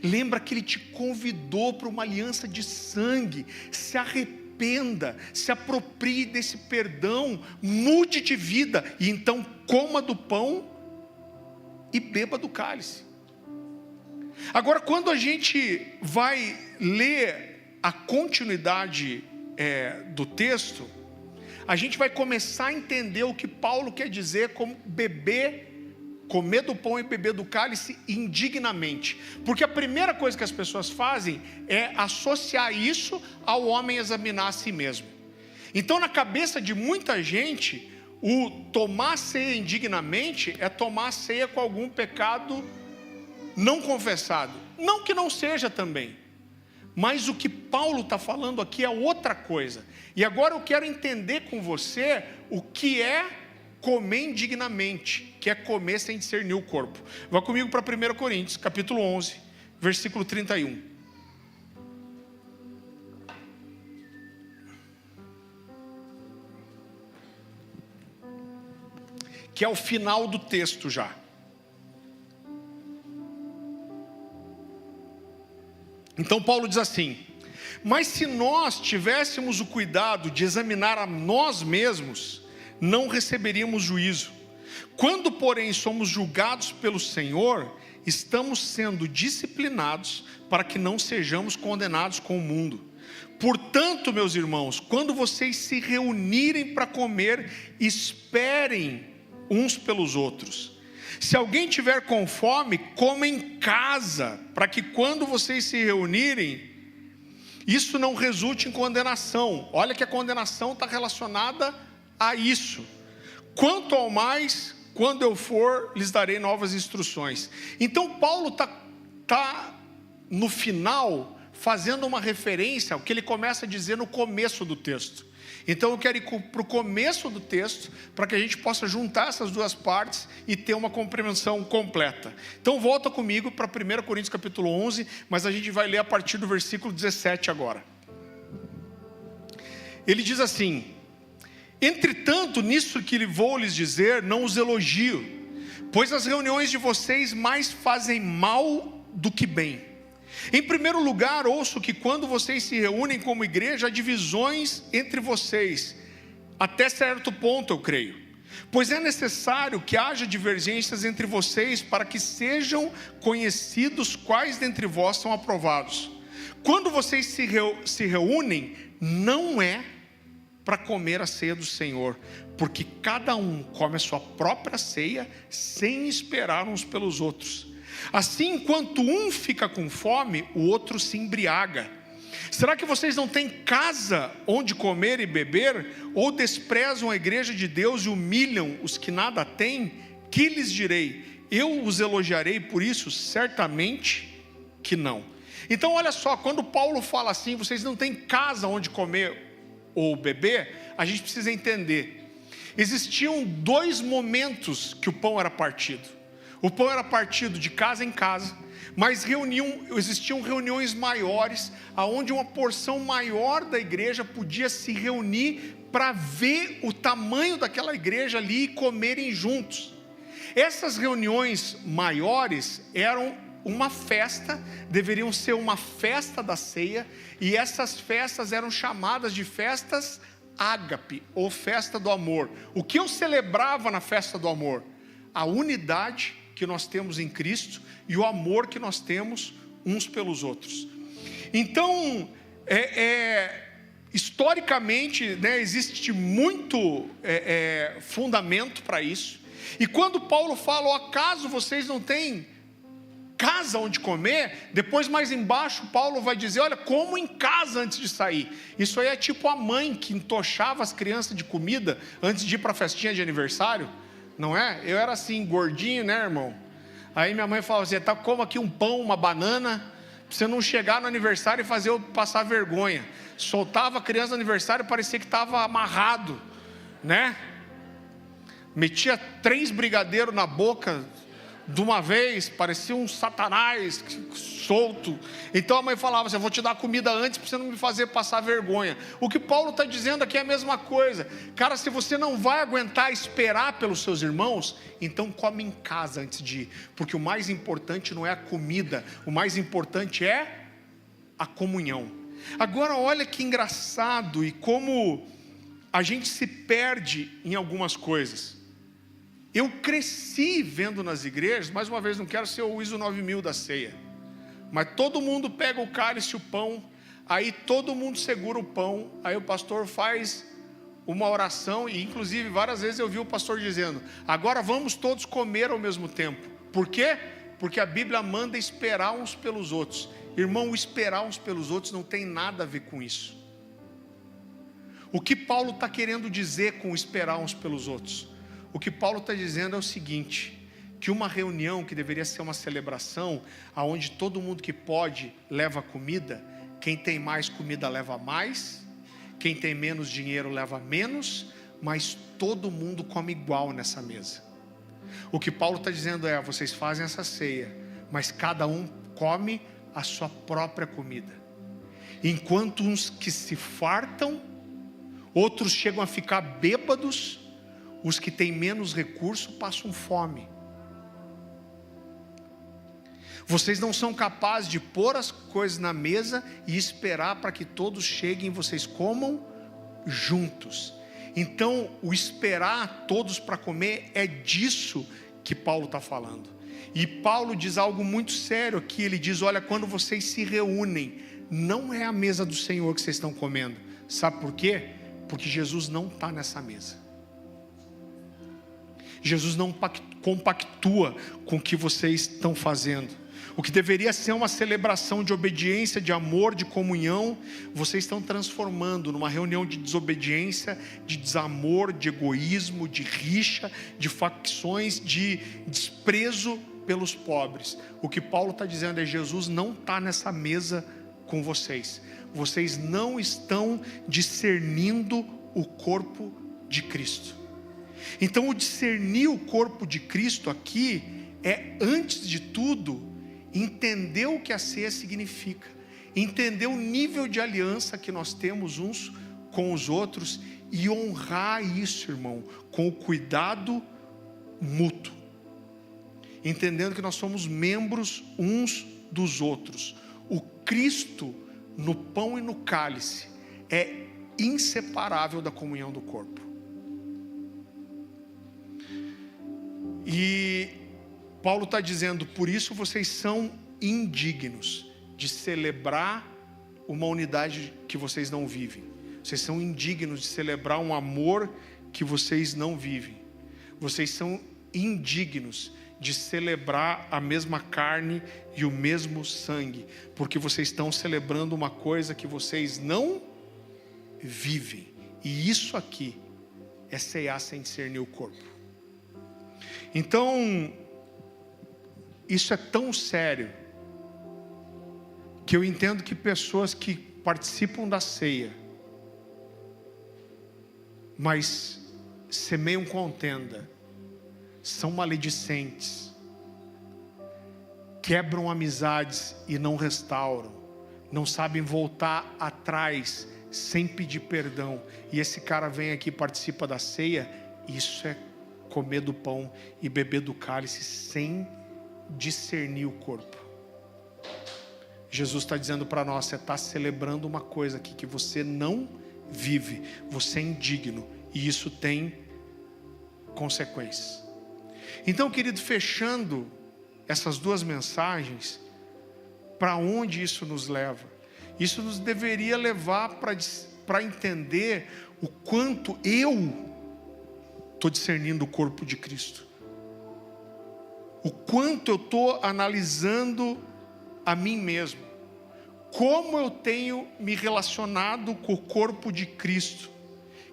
Lembra que ele te convidou para uma aliança de sangue. Se arrependa, se aproprie desse perdão, mude de vida e então coma do pão e beba do cálice. Agora, quando a gente vai ler a continuidade do texto, a gente vai começar a entender o que Paulo quer dizer como comer do pão e beber do cálice indignamente. Porque a primeira coisa que as pessoas fazem é associar isso ao homem examinar a si mesmo. Então, na cabeça de muita gente, o tomar ceia indignamente é tomar ceia com algum pecado não confessado. Não que não seja também, mas o que Paulo está falando aqui é outra coisa. E agora eu quero entender com você o que é comer indignamente, que é comer sem discernir o corpo. Vá comigo para 1 Coríntios, capítulo 11, versículo 31. Que é o final do texto já. Então Paulo diz assim: mas se nós tivéssemos o cuidado de examinar a nós mesmos, não receberíamos juízo. Quando, porém, somos julgados pelo Senhor, estamos sendo disciplinados para que não sejamos condenados com o mundo. Portanto, meus irmãos, quando vocês se reunirem para comer, esperem uns pelos outros. Se alguém tiver com fome, coma em casa, para que quando vocês se reunirem, isso não resulte em condenação. Olha que a condenação está relacionada a isso. Quanto ao mais, quando eu for, lhes darei novas instruções. Então Paulo está no final fazendo uma referência ao que ele começa a dizer no começo do texto. Então eu quero ir para o começo do texto, para que a gente possa juntar essas duas partes e ter uma compreensão completa. Então volta comigo para 1 Coríntios capítulo 11, mas a gente vai ler a partir do versículo 17 agora. Ele diz assim: entretanto, nisso que vou lhes dizer, não os elogio, pois as reuniões de vocês mais fazem mal do que bem. Em primeiro lugar, ouço que quando vocês se reúnem como igreja, há divisões entre vocês, até certo ponto eu creio. Pois é necessário que haja divergências entre vocês, para que sejam conhecidos quais dentre vós são aprovados. Quando vocês se reúnem, não é para comer a ceia do Senhor, porque cada um come a sua própria ceia, sem esperar uns pelos outros. Assim, enquanto um fica com fome, o outro se embriaga. Será que vocês não têm casa onde comer e beber? Ou desprezam a igreja de Deus e humilham os que nada têm? Que lhes direi? Eu os elogiarei por isso? Certamente que não. Então olha só, quando Paulo fala assim, vocês não têm casa onde comer ou beber, a gente precisa entender. Existiam dois momentos que o pão era partido. O pão era partido de casa em casa, mas existiam reuniões maiores, onde uma porção maior da igreja podia se reunir para ver o tamanho daquela igreja ali e comerem juntos. Essas reuniões maiores eram uma festa, deveriam ser uma festa da ceia, e essas festas eram chamadas de festas ágape, ou festa do amor. O que eu celebrava na festa do amor? A unidade que nós temos em Cristo e o amor que nós temos uns pelos outros. Então, historicamente, né, existe muito fundamento para isso. E quando Paulo fala, acaso vocês não têm casa onde comer? Depois mais embaixo Paulo vai dizer, olha, como em casa antes de sair. Isso aí é tipo a mãe que entochava as crianças de comida antes de ir para a festinha de aniversário. não é? Eu era assim, gordinho, né, irmão? Aí minha mãe falava assim, coma aqui um pão, uma banana, pra você não chegar no aniversário e fazer eu passar vergonha. Soltava a criança no aniversário, parecia que estava amarrado, né? Metia 3 brigadeiros na boca de uma vez, parecia um satanás solto. Então a mãe falava assim, eu vou te dar comida antes para você não me fazer passar vergonha. O que Paulo está dizendo aqui é a mesma coisa. Cara, se você não vai aguentar esperar pelos seus irmãos, então come em casa antes de ir. Porque o mais importante não é a comida, o mais importante é a comunhão. Agora olha que engraçado e como a gente se perde em algumas coisas. Eu cresci vendo nas igrejas, mais uma vez, não quero ser o ISO 9000 da ceia, mas todo mundo pega o cálice e o pão, aí todo mundo segura o pão, aí o pastor faz uma oração, e inclusive várias vezes eu vi o pastor dizendo, agora vamos todos comer ao mesmo tempo. Por quê? Porque a Bíblia manda esperar uns pelos outros. Irmão, esperar uns pelos outros não tem nada a ver com isso. O que Paulo está querendo dizer com esperar uns pelos outros? O que Paulo está dizendo é o seguinte, que uma reunião que deveria ser uma celebração, onde todo mundo que pode leva comida, quem tem mais comida leva mais, quem tem menos dinheiro leva menos, mas todo mundo come igual nessa mesa. O que Paulo está dizendo é, vocês fazem essa ceia, mas cada um come a sua própria comida. Enquanto uns que se fartam, outros chegam a ficar bêbados, os que têm menos recurso passam fome. Vocês não são capazes de pôr as coisas na mesa e esperar para que todos cheguem e vocês comam juntos. Então, o esperar todos para comer é disso que Paulo está falando. E Paulo diz algo muito sério aqui. Ele diz, olha, quando vocês se reúnem, não é a mesa do Senhor que vocês estão comendo. Sabe por quê? Porque Jesus não está nessa mesa. Jesus não compactua com o que vocês estão fazendo. O que deveria ser uma celebração de obediência, de amor, de comunhão, vocês estão transformando numa reunião de desobediência, de desamor, de egoísmo, de rixa, de facções, de desprezo pelos pobres. O que Paulo está dizendo é, Jesus não está nessa mesa com vocês. Vocês não estão discernindo o corpo de Cristo. Então o discernir o corpo de Cristo aqui é, antes de tudo, entender o que a ceia significa, entender o nível de aliança que nós temos uns com os outros e honrar isso, irmão, com o cuidado mútuo, entendendo que nós somos membros uns dos outros. O Cristo no pão e no cálice é inseparável da comunhão do corpo. E Paulo está dizendo, por isso vocês são indignos de celebrar uma unidade que vocês não vivem. Vocês são indignos de celebrar um amor que vocês não vivem. Vocês são indignos de celebrar a mesma carne e o mesmo sangue, porque vocês estão celebrando uma coisa que vocês não vivem. E isso aqui é ceiar sem discernir o corpo. Então, isso é tão sério, que eu entendo que pessoas que participam da ceia, mas semeiam contenda, são maledicentes, quebram amizades e não restauram, não sabem voltar atrás sem pedir perdão, e esse cara vem aqui e participa da ceia, isso é comer do pão e beber do cálice sem discernir o corpo. Jesus está dizendo para nós, você está celebrando uma coisa aqui que você não vive, você é indigno, e isso tem consequências. Então, querido, fechando essas duas mensagens, para onde isso nos leva? Isso nos deveria levar para entender o quanto eu estou discernindo o corpo de Cristo, o quanto eu estou analisando a mim mesmo, como eu tenho me relacionado com o corpo de Cristo,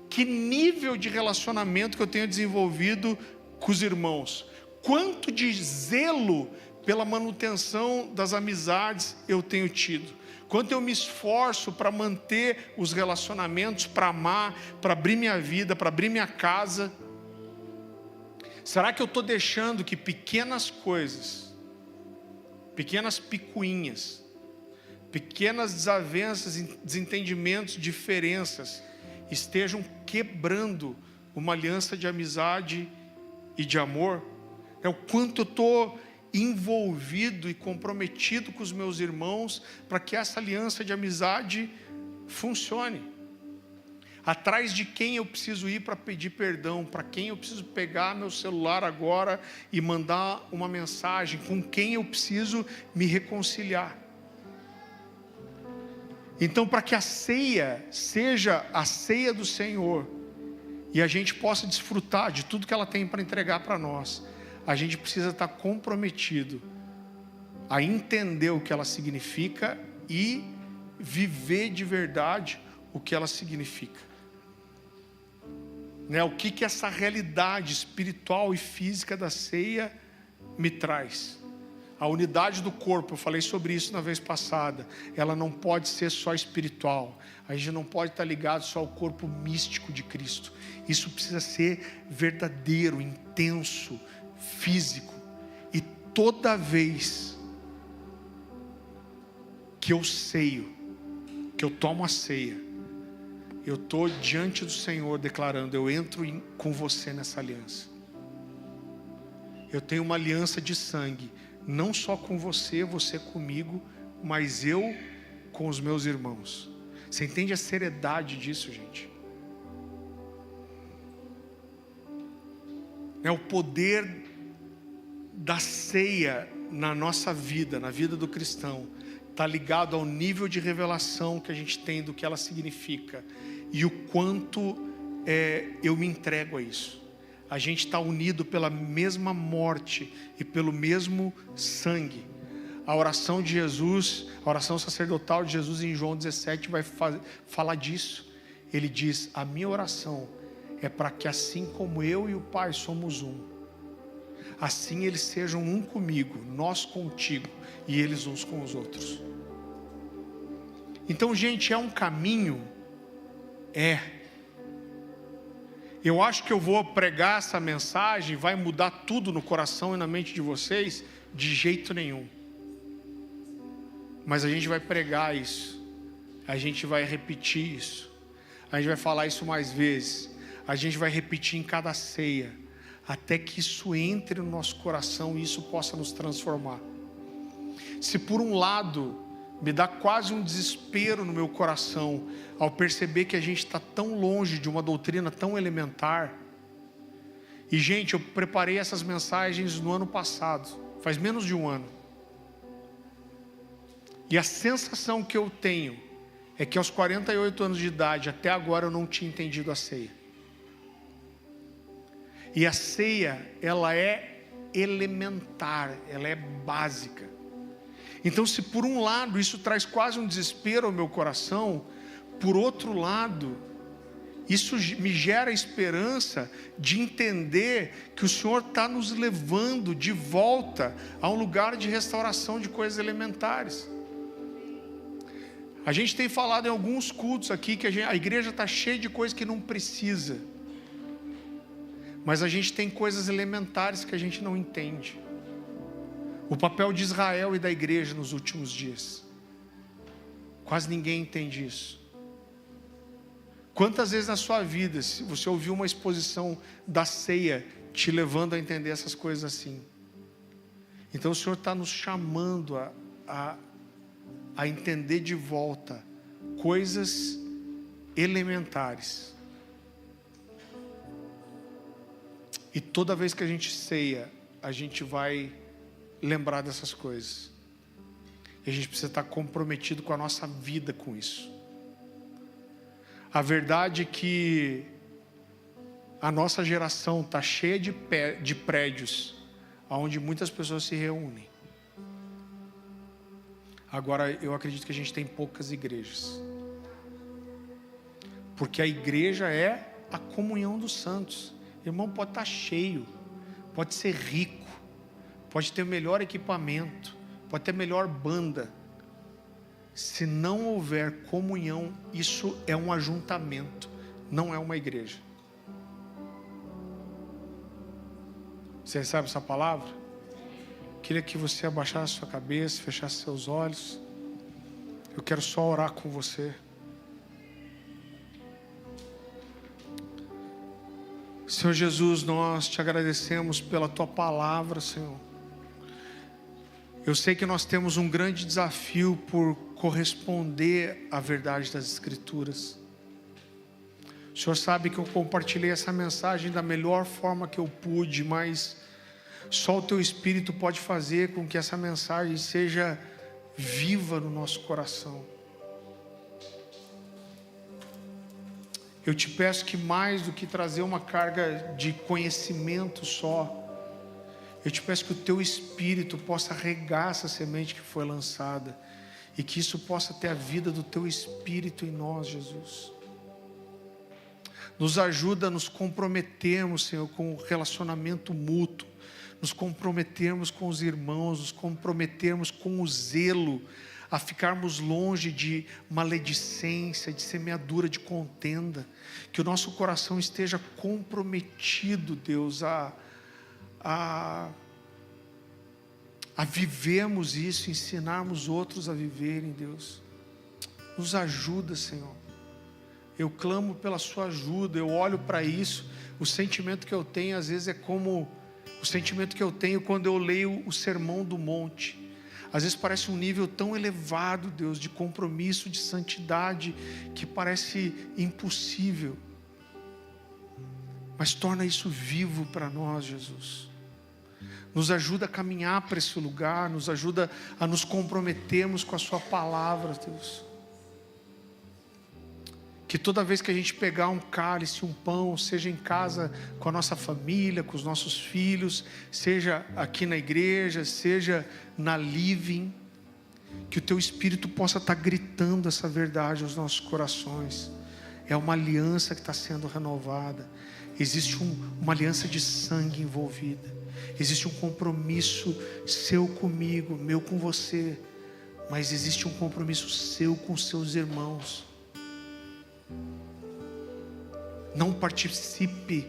que nível de relacionamento que eu tenho desenvolvido com os irmãos, quanto de zelo pela manutenção das amizades eu tenho tido, quanto eu me esforço para manter os relacionamentos, para amar, para abrir minha vida, para abrir minha casa. Será que eu estou deixando que pequenas coisas, pequenas picuinhas, pequenas desavenças, desentendimentos, diferenças, estejam quebrando uma aliança de amizade e de amor? É o quanto eu estou envolvido e comprometido com os meus irmãos para que essa aliança de amizade funcione. Atrás de quem eu preciso ir para pedir perdão, para quem eu preciso pegar meu celular agora e mandar uma mensagem, com quem eu preciso me reconciliar. Então, para que a ceia seja a ceia do Senhor e a gente possa desfrutar de tudo que ela tem para entregar para nós, a gente precisa estar comprometido a entender o que ela significa e viver de verdade o que ela significa. O que essa realidade espiritual e física da ceia me traz? A unidade do corpo, eu falei sobre isso na vez passada, ela não pode ser só espiritual. A gente não pode estar ligado só ao corpo místico de Cristo. Isso precisa ser verdadeiro, intenso, físico. E toda vez que eu ceio, que eu tomo a ceia, eu estou diante do Senhor declarando: eu entro com você nessa aliança. Eu tenho uma aliança de sangue, não só com você, você comigo, mas eu com os meus irmãos. Você entende a seriedade disso, gente? O poder da ceia na nossa vida, na vida do cristão, está ligado ao nível de revelação que a gente tem do que ela significa e o quanto eu me entrego a isso. A gente está unido pela mesma morte e pelo mesmo sangue. A oração de Jesus, a oração sacerdotal de Jesus em João 17 vai falar disso. Ele diz: a minha oração é para que assim como eu e o Pai somos um, assim eles sejam um comigo, nós contigo e eles uns com os outros. Então, gente, é um caminho? Eu acho que eu vou pregar essa mensagem, vai mudar tudo no coração e na mente de vocês? De jeito nenhum. Mas a gente vai pregar isso, a gente vai repetir isso, a gente vai falar isso mais vezes, a gente vai repetir em cada ceia, até que isso entre no nosso coração e isso possa nos transformar. Se por um lado me dá quase um desespero no meu coração ao perceber que a gente está tão longe de uma doutrina tão elementar. E gente, eu preparei essas mensagens no ano passado, faz menos de um ano. E a sensação que eu tenho é que aos 48 anos de idade, até agora eu não tinha entendido a ceia. E a ceia, ela é elementar, ela é básica. Então, se por um lado isso traz quase um desespero ao meu coração, por outro lado, isso me gera esperança de entender que o Senhor está nos levando de volta a um lugar de restauração de coisas elementares. A gente tem falado em alguns cultos aqui que a igreja está cheia de coisas que não precisa, mas a gente tem coisas elementares que a gente não entende. O papel de Israel e da igreja nos últimos dias, quase ninguém entende isso. Quantas vezes na sua vida você ouviu uma exposição da ceia te levando a entender essas coisas assim? Então o Senhor está nos chamando a entender de volta coisas elementares. E toda vez que a gente ceia, a gente vai lembrar dessas coisas. E a gente precisa estar comprometido com a nossa vida com isso. A verdade é que a nossa geração está cheia de prédios onde muitas pessoas se reúnem. Agora, eu acredito que a gente tem poucas igrejas. Porque a igreja é a comunhão dos santos. Irmão, pode estar cheio, pode ser rico, pode ter o melhor equipamento, pode ter a melhor banda. Se não houver comunhão, isso é um ajuntamento, não é uma igreja. Você sabe essa palavra? Queria que você abaixasse sua cabeça, fechasse seus olhos. Eu quero só orar com você. Senhor Jesus, nós te agradecemos pela tua palavra, Senhor. Eu sei que nós temos um grande desafio por corresponder à verdade das Escrituras. O Senhor sabe que eu compartilhei essa mensagem da melhor forma que eu pude, mas só o teu Espírito pode fazer com que essa mensagem seja viva no nosso coração. Eu te peço que mais do que trazer uma carga de conhecimento só, eu te peço que o teu Espírito possa regar essa semente que foi lançada, e que isso possa ter a vida do teu Espírito em nós, Jesus. Nos ajuda a nos comprometermos, Senhor, com o relacionamento mútuo, nos comprometermos com os irmãos, nos comprometermos com o zelo, a ficarmos longe de maledicência, de semeadura de contenda, que o nosso coração esteja comprometido, Deus, a vivermos isso, ensinarmos outros a viverem, Deus. Nos ajuda, Senhor. Eu clamo pela sua ajuda, eu olho para isso, o sentimento que eu tenho às vezes é como o sentimento que eu tenho quando eu leio o Sermão do Monte. Às vezes parece um nível tão elevado, Deus, de compromisso, de santidade, que parece impossível. Mas torna isso vivo para nós, Jesus. Nos ajuda a caminhar para esse lugar, nos ajuda a nos comprometermos com a sua palavra, Deus. Que toda vez que a gente pegar um cálice, um pão, seja em casa com a nossa família, com os nossos filhos, seja aqui na igreja, seja na living, que o teu Espírito possa estar gritando essa verdade aos nossos corações. É uma aliança que está sendo renovada. Existe uma aliança de sangue envolvida. Existe um compromisso seu comigo, meu com você, mas existe um compromisso seu com seus irmãos. Não participe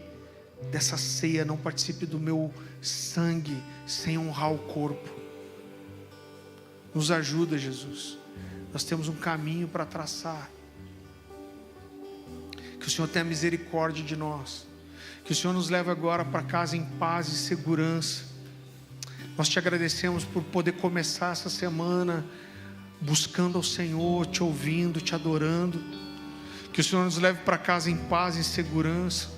dessa ceia, não participe do meu sangue sem honrar o corpo. Nos ajuda, Jesus. Nós temos um caminho para traçar. Que o Senhor tenha misericórdia de nós. Que o Senhor nos leve agora para casa em paz e segurança. Nós te agradecemos por poder começar essa semana buscando ao Senhor, te ouvindo, te adorando. Que o Senhor nos leve para casa em paz e segurança.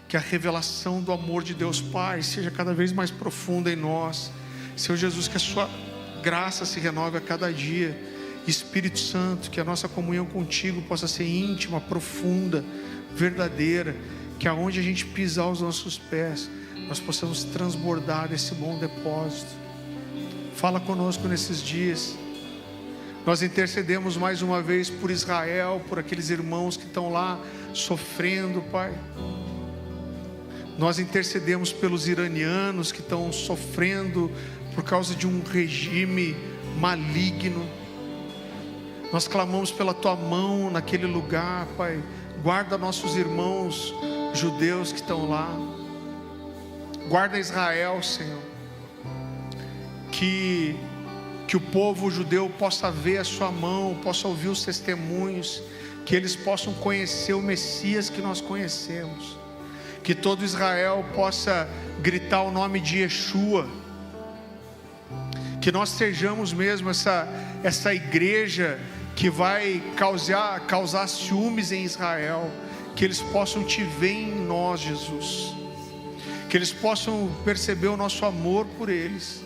Que a revelação do amor de Deus Pai seja cada vez mais profunda em nós. Senhor Jesus, que a sua graça se renove a cada dia. Espírito Santo, que a nossa comunhão contigo possa ser íntima, profunda, verdadeira. Que aonde a gente pisar os nossos pés, nós possamos transbordar desse bom depósito. Fala conosco nesses dias. Nós intercedemos mais uma vez por Israel, por aqueles irmãos que estão lá sofrendo, Pai. Nós intercedemos pelos iranianos que estão sofrendo por causa de um regime maligno. Nós clamamos pela Tua mão naquele lugar, Pai. Guarda nossos irmãos judeus que estão lá. Guarda Israel, Senhor. Que o povo judeu possa ver a sua mão, possa ouvir os testemunhos, que eles possam conhecer o Messias que nós conhecemos, que todo Israel possa gritar o nome de Yeshua, que nós sejamos mesmo essa igreja que vai causar ciúmes em Israel, que eles possam te ver em nós, Jesus, que eles possam perceber o nosso amor por eles.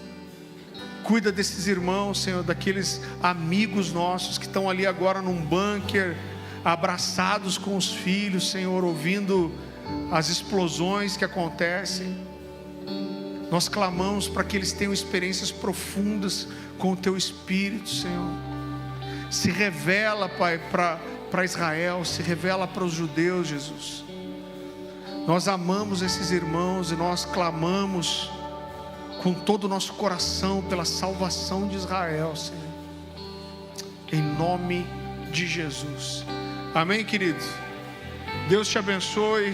Cuida desses irmãos, Senhor, daqueles amigos nossos que estão ali agora num bunker, abraçados com os filhos, Senhor, ouvindo as explosões que acontecem. Nós clamamos para que eles tenham experiências profundas com o Teu Espírito, Senhor. Se revela, Pai, para Israel, se revela para os judeus, Jesus. Nós amamos esses irmãos e nós clamamos com todo o nosso coração pela salvação de Israel, Senhor. Em nome de Jesus. Amém, querido? Deus te abençoe.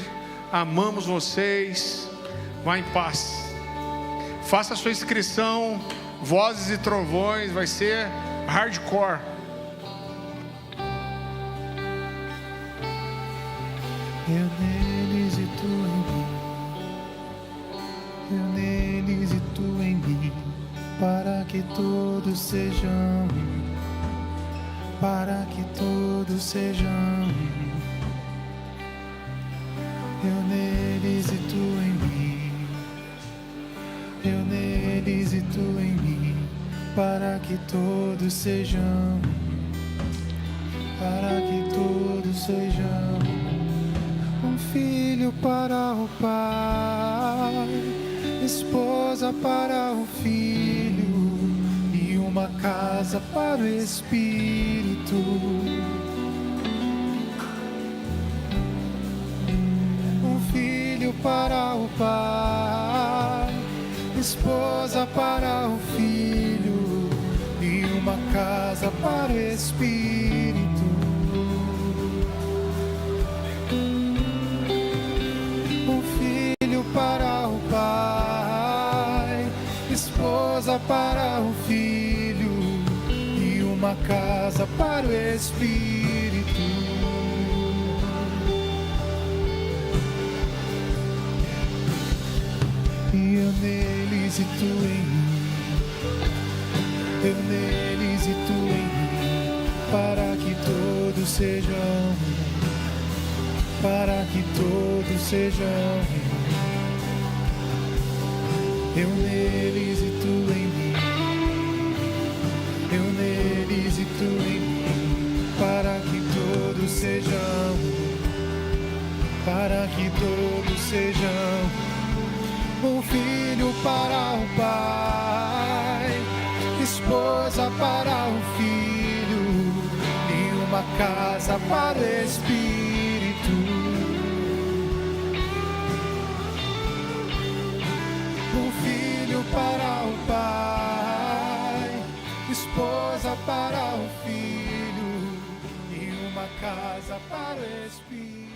Amamos vocês. Vá em paz. Faça a sua inscrição. Vozes e Trovões. Vai ser hardcore. Eu neles e tu em mim, eu neles e tu em mim, para que todos sejam um, para que todos sejam um. Eu neles e tu em mim, eu neles e tu em mim, para que todos sejam um, para que todos sejam um. Um filho para o pai, esposa para o filho, e uma casa para o Espírito. Um filho para o pai, esposa para o filho, e uma casa para o Espírito. Para o pai, esposa para o filho, e uma casa para o Espírito. E eu neles e tu em mim, eu neles e tu em mim, para que todos sejam um, para que todos sejam um. Eu neles e tu em mim, eu neles e tu em mim, para que todos sejam um, para que todos sejam um. Um filho para o pai, esposa para o filho, e uma casa para o Espírito. Para o pai, esposa para o filho, e uma casa para o Espírito.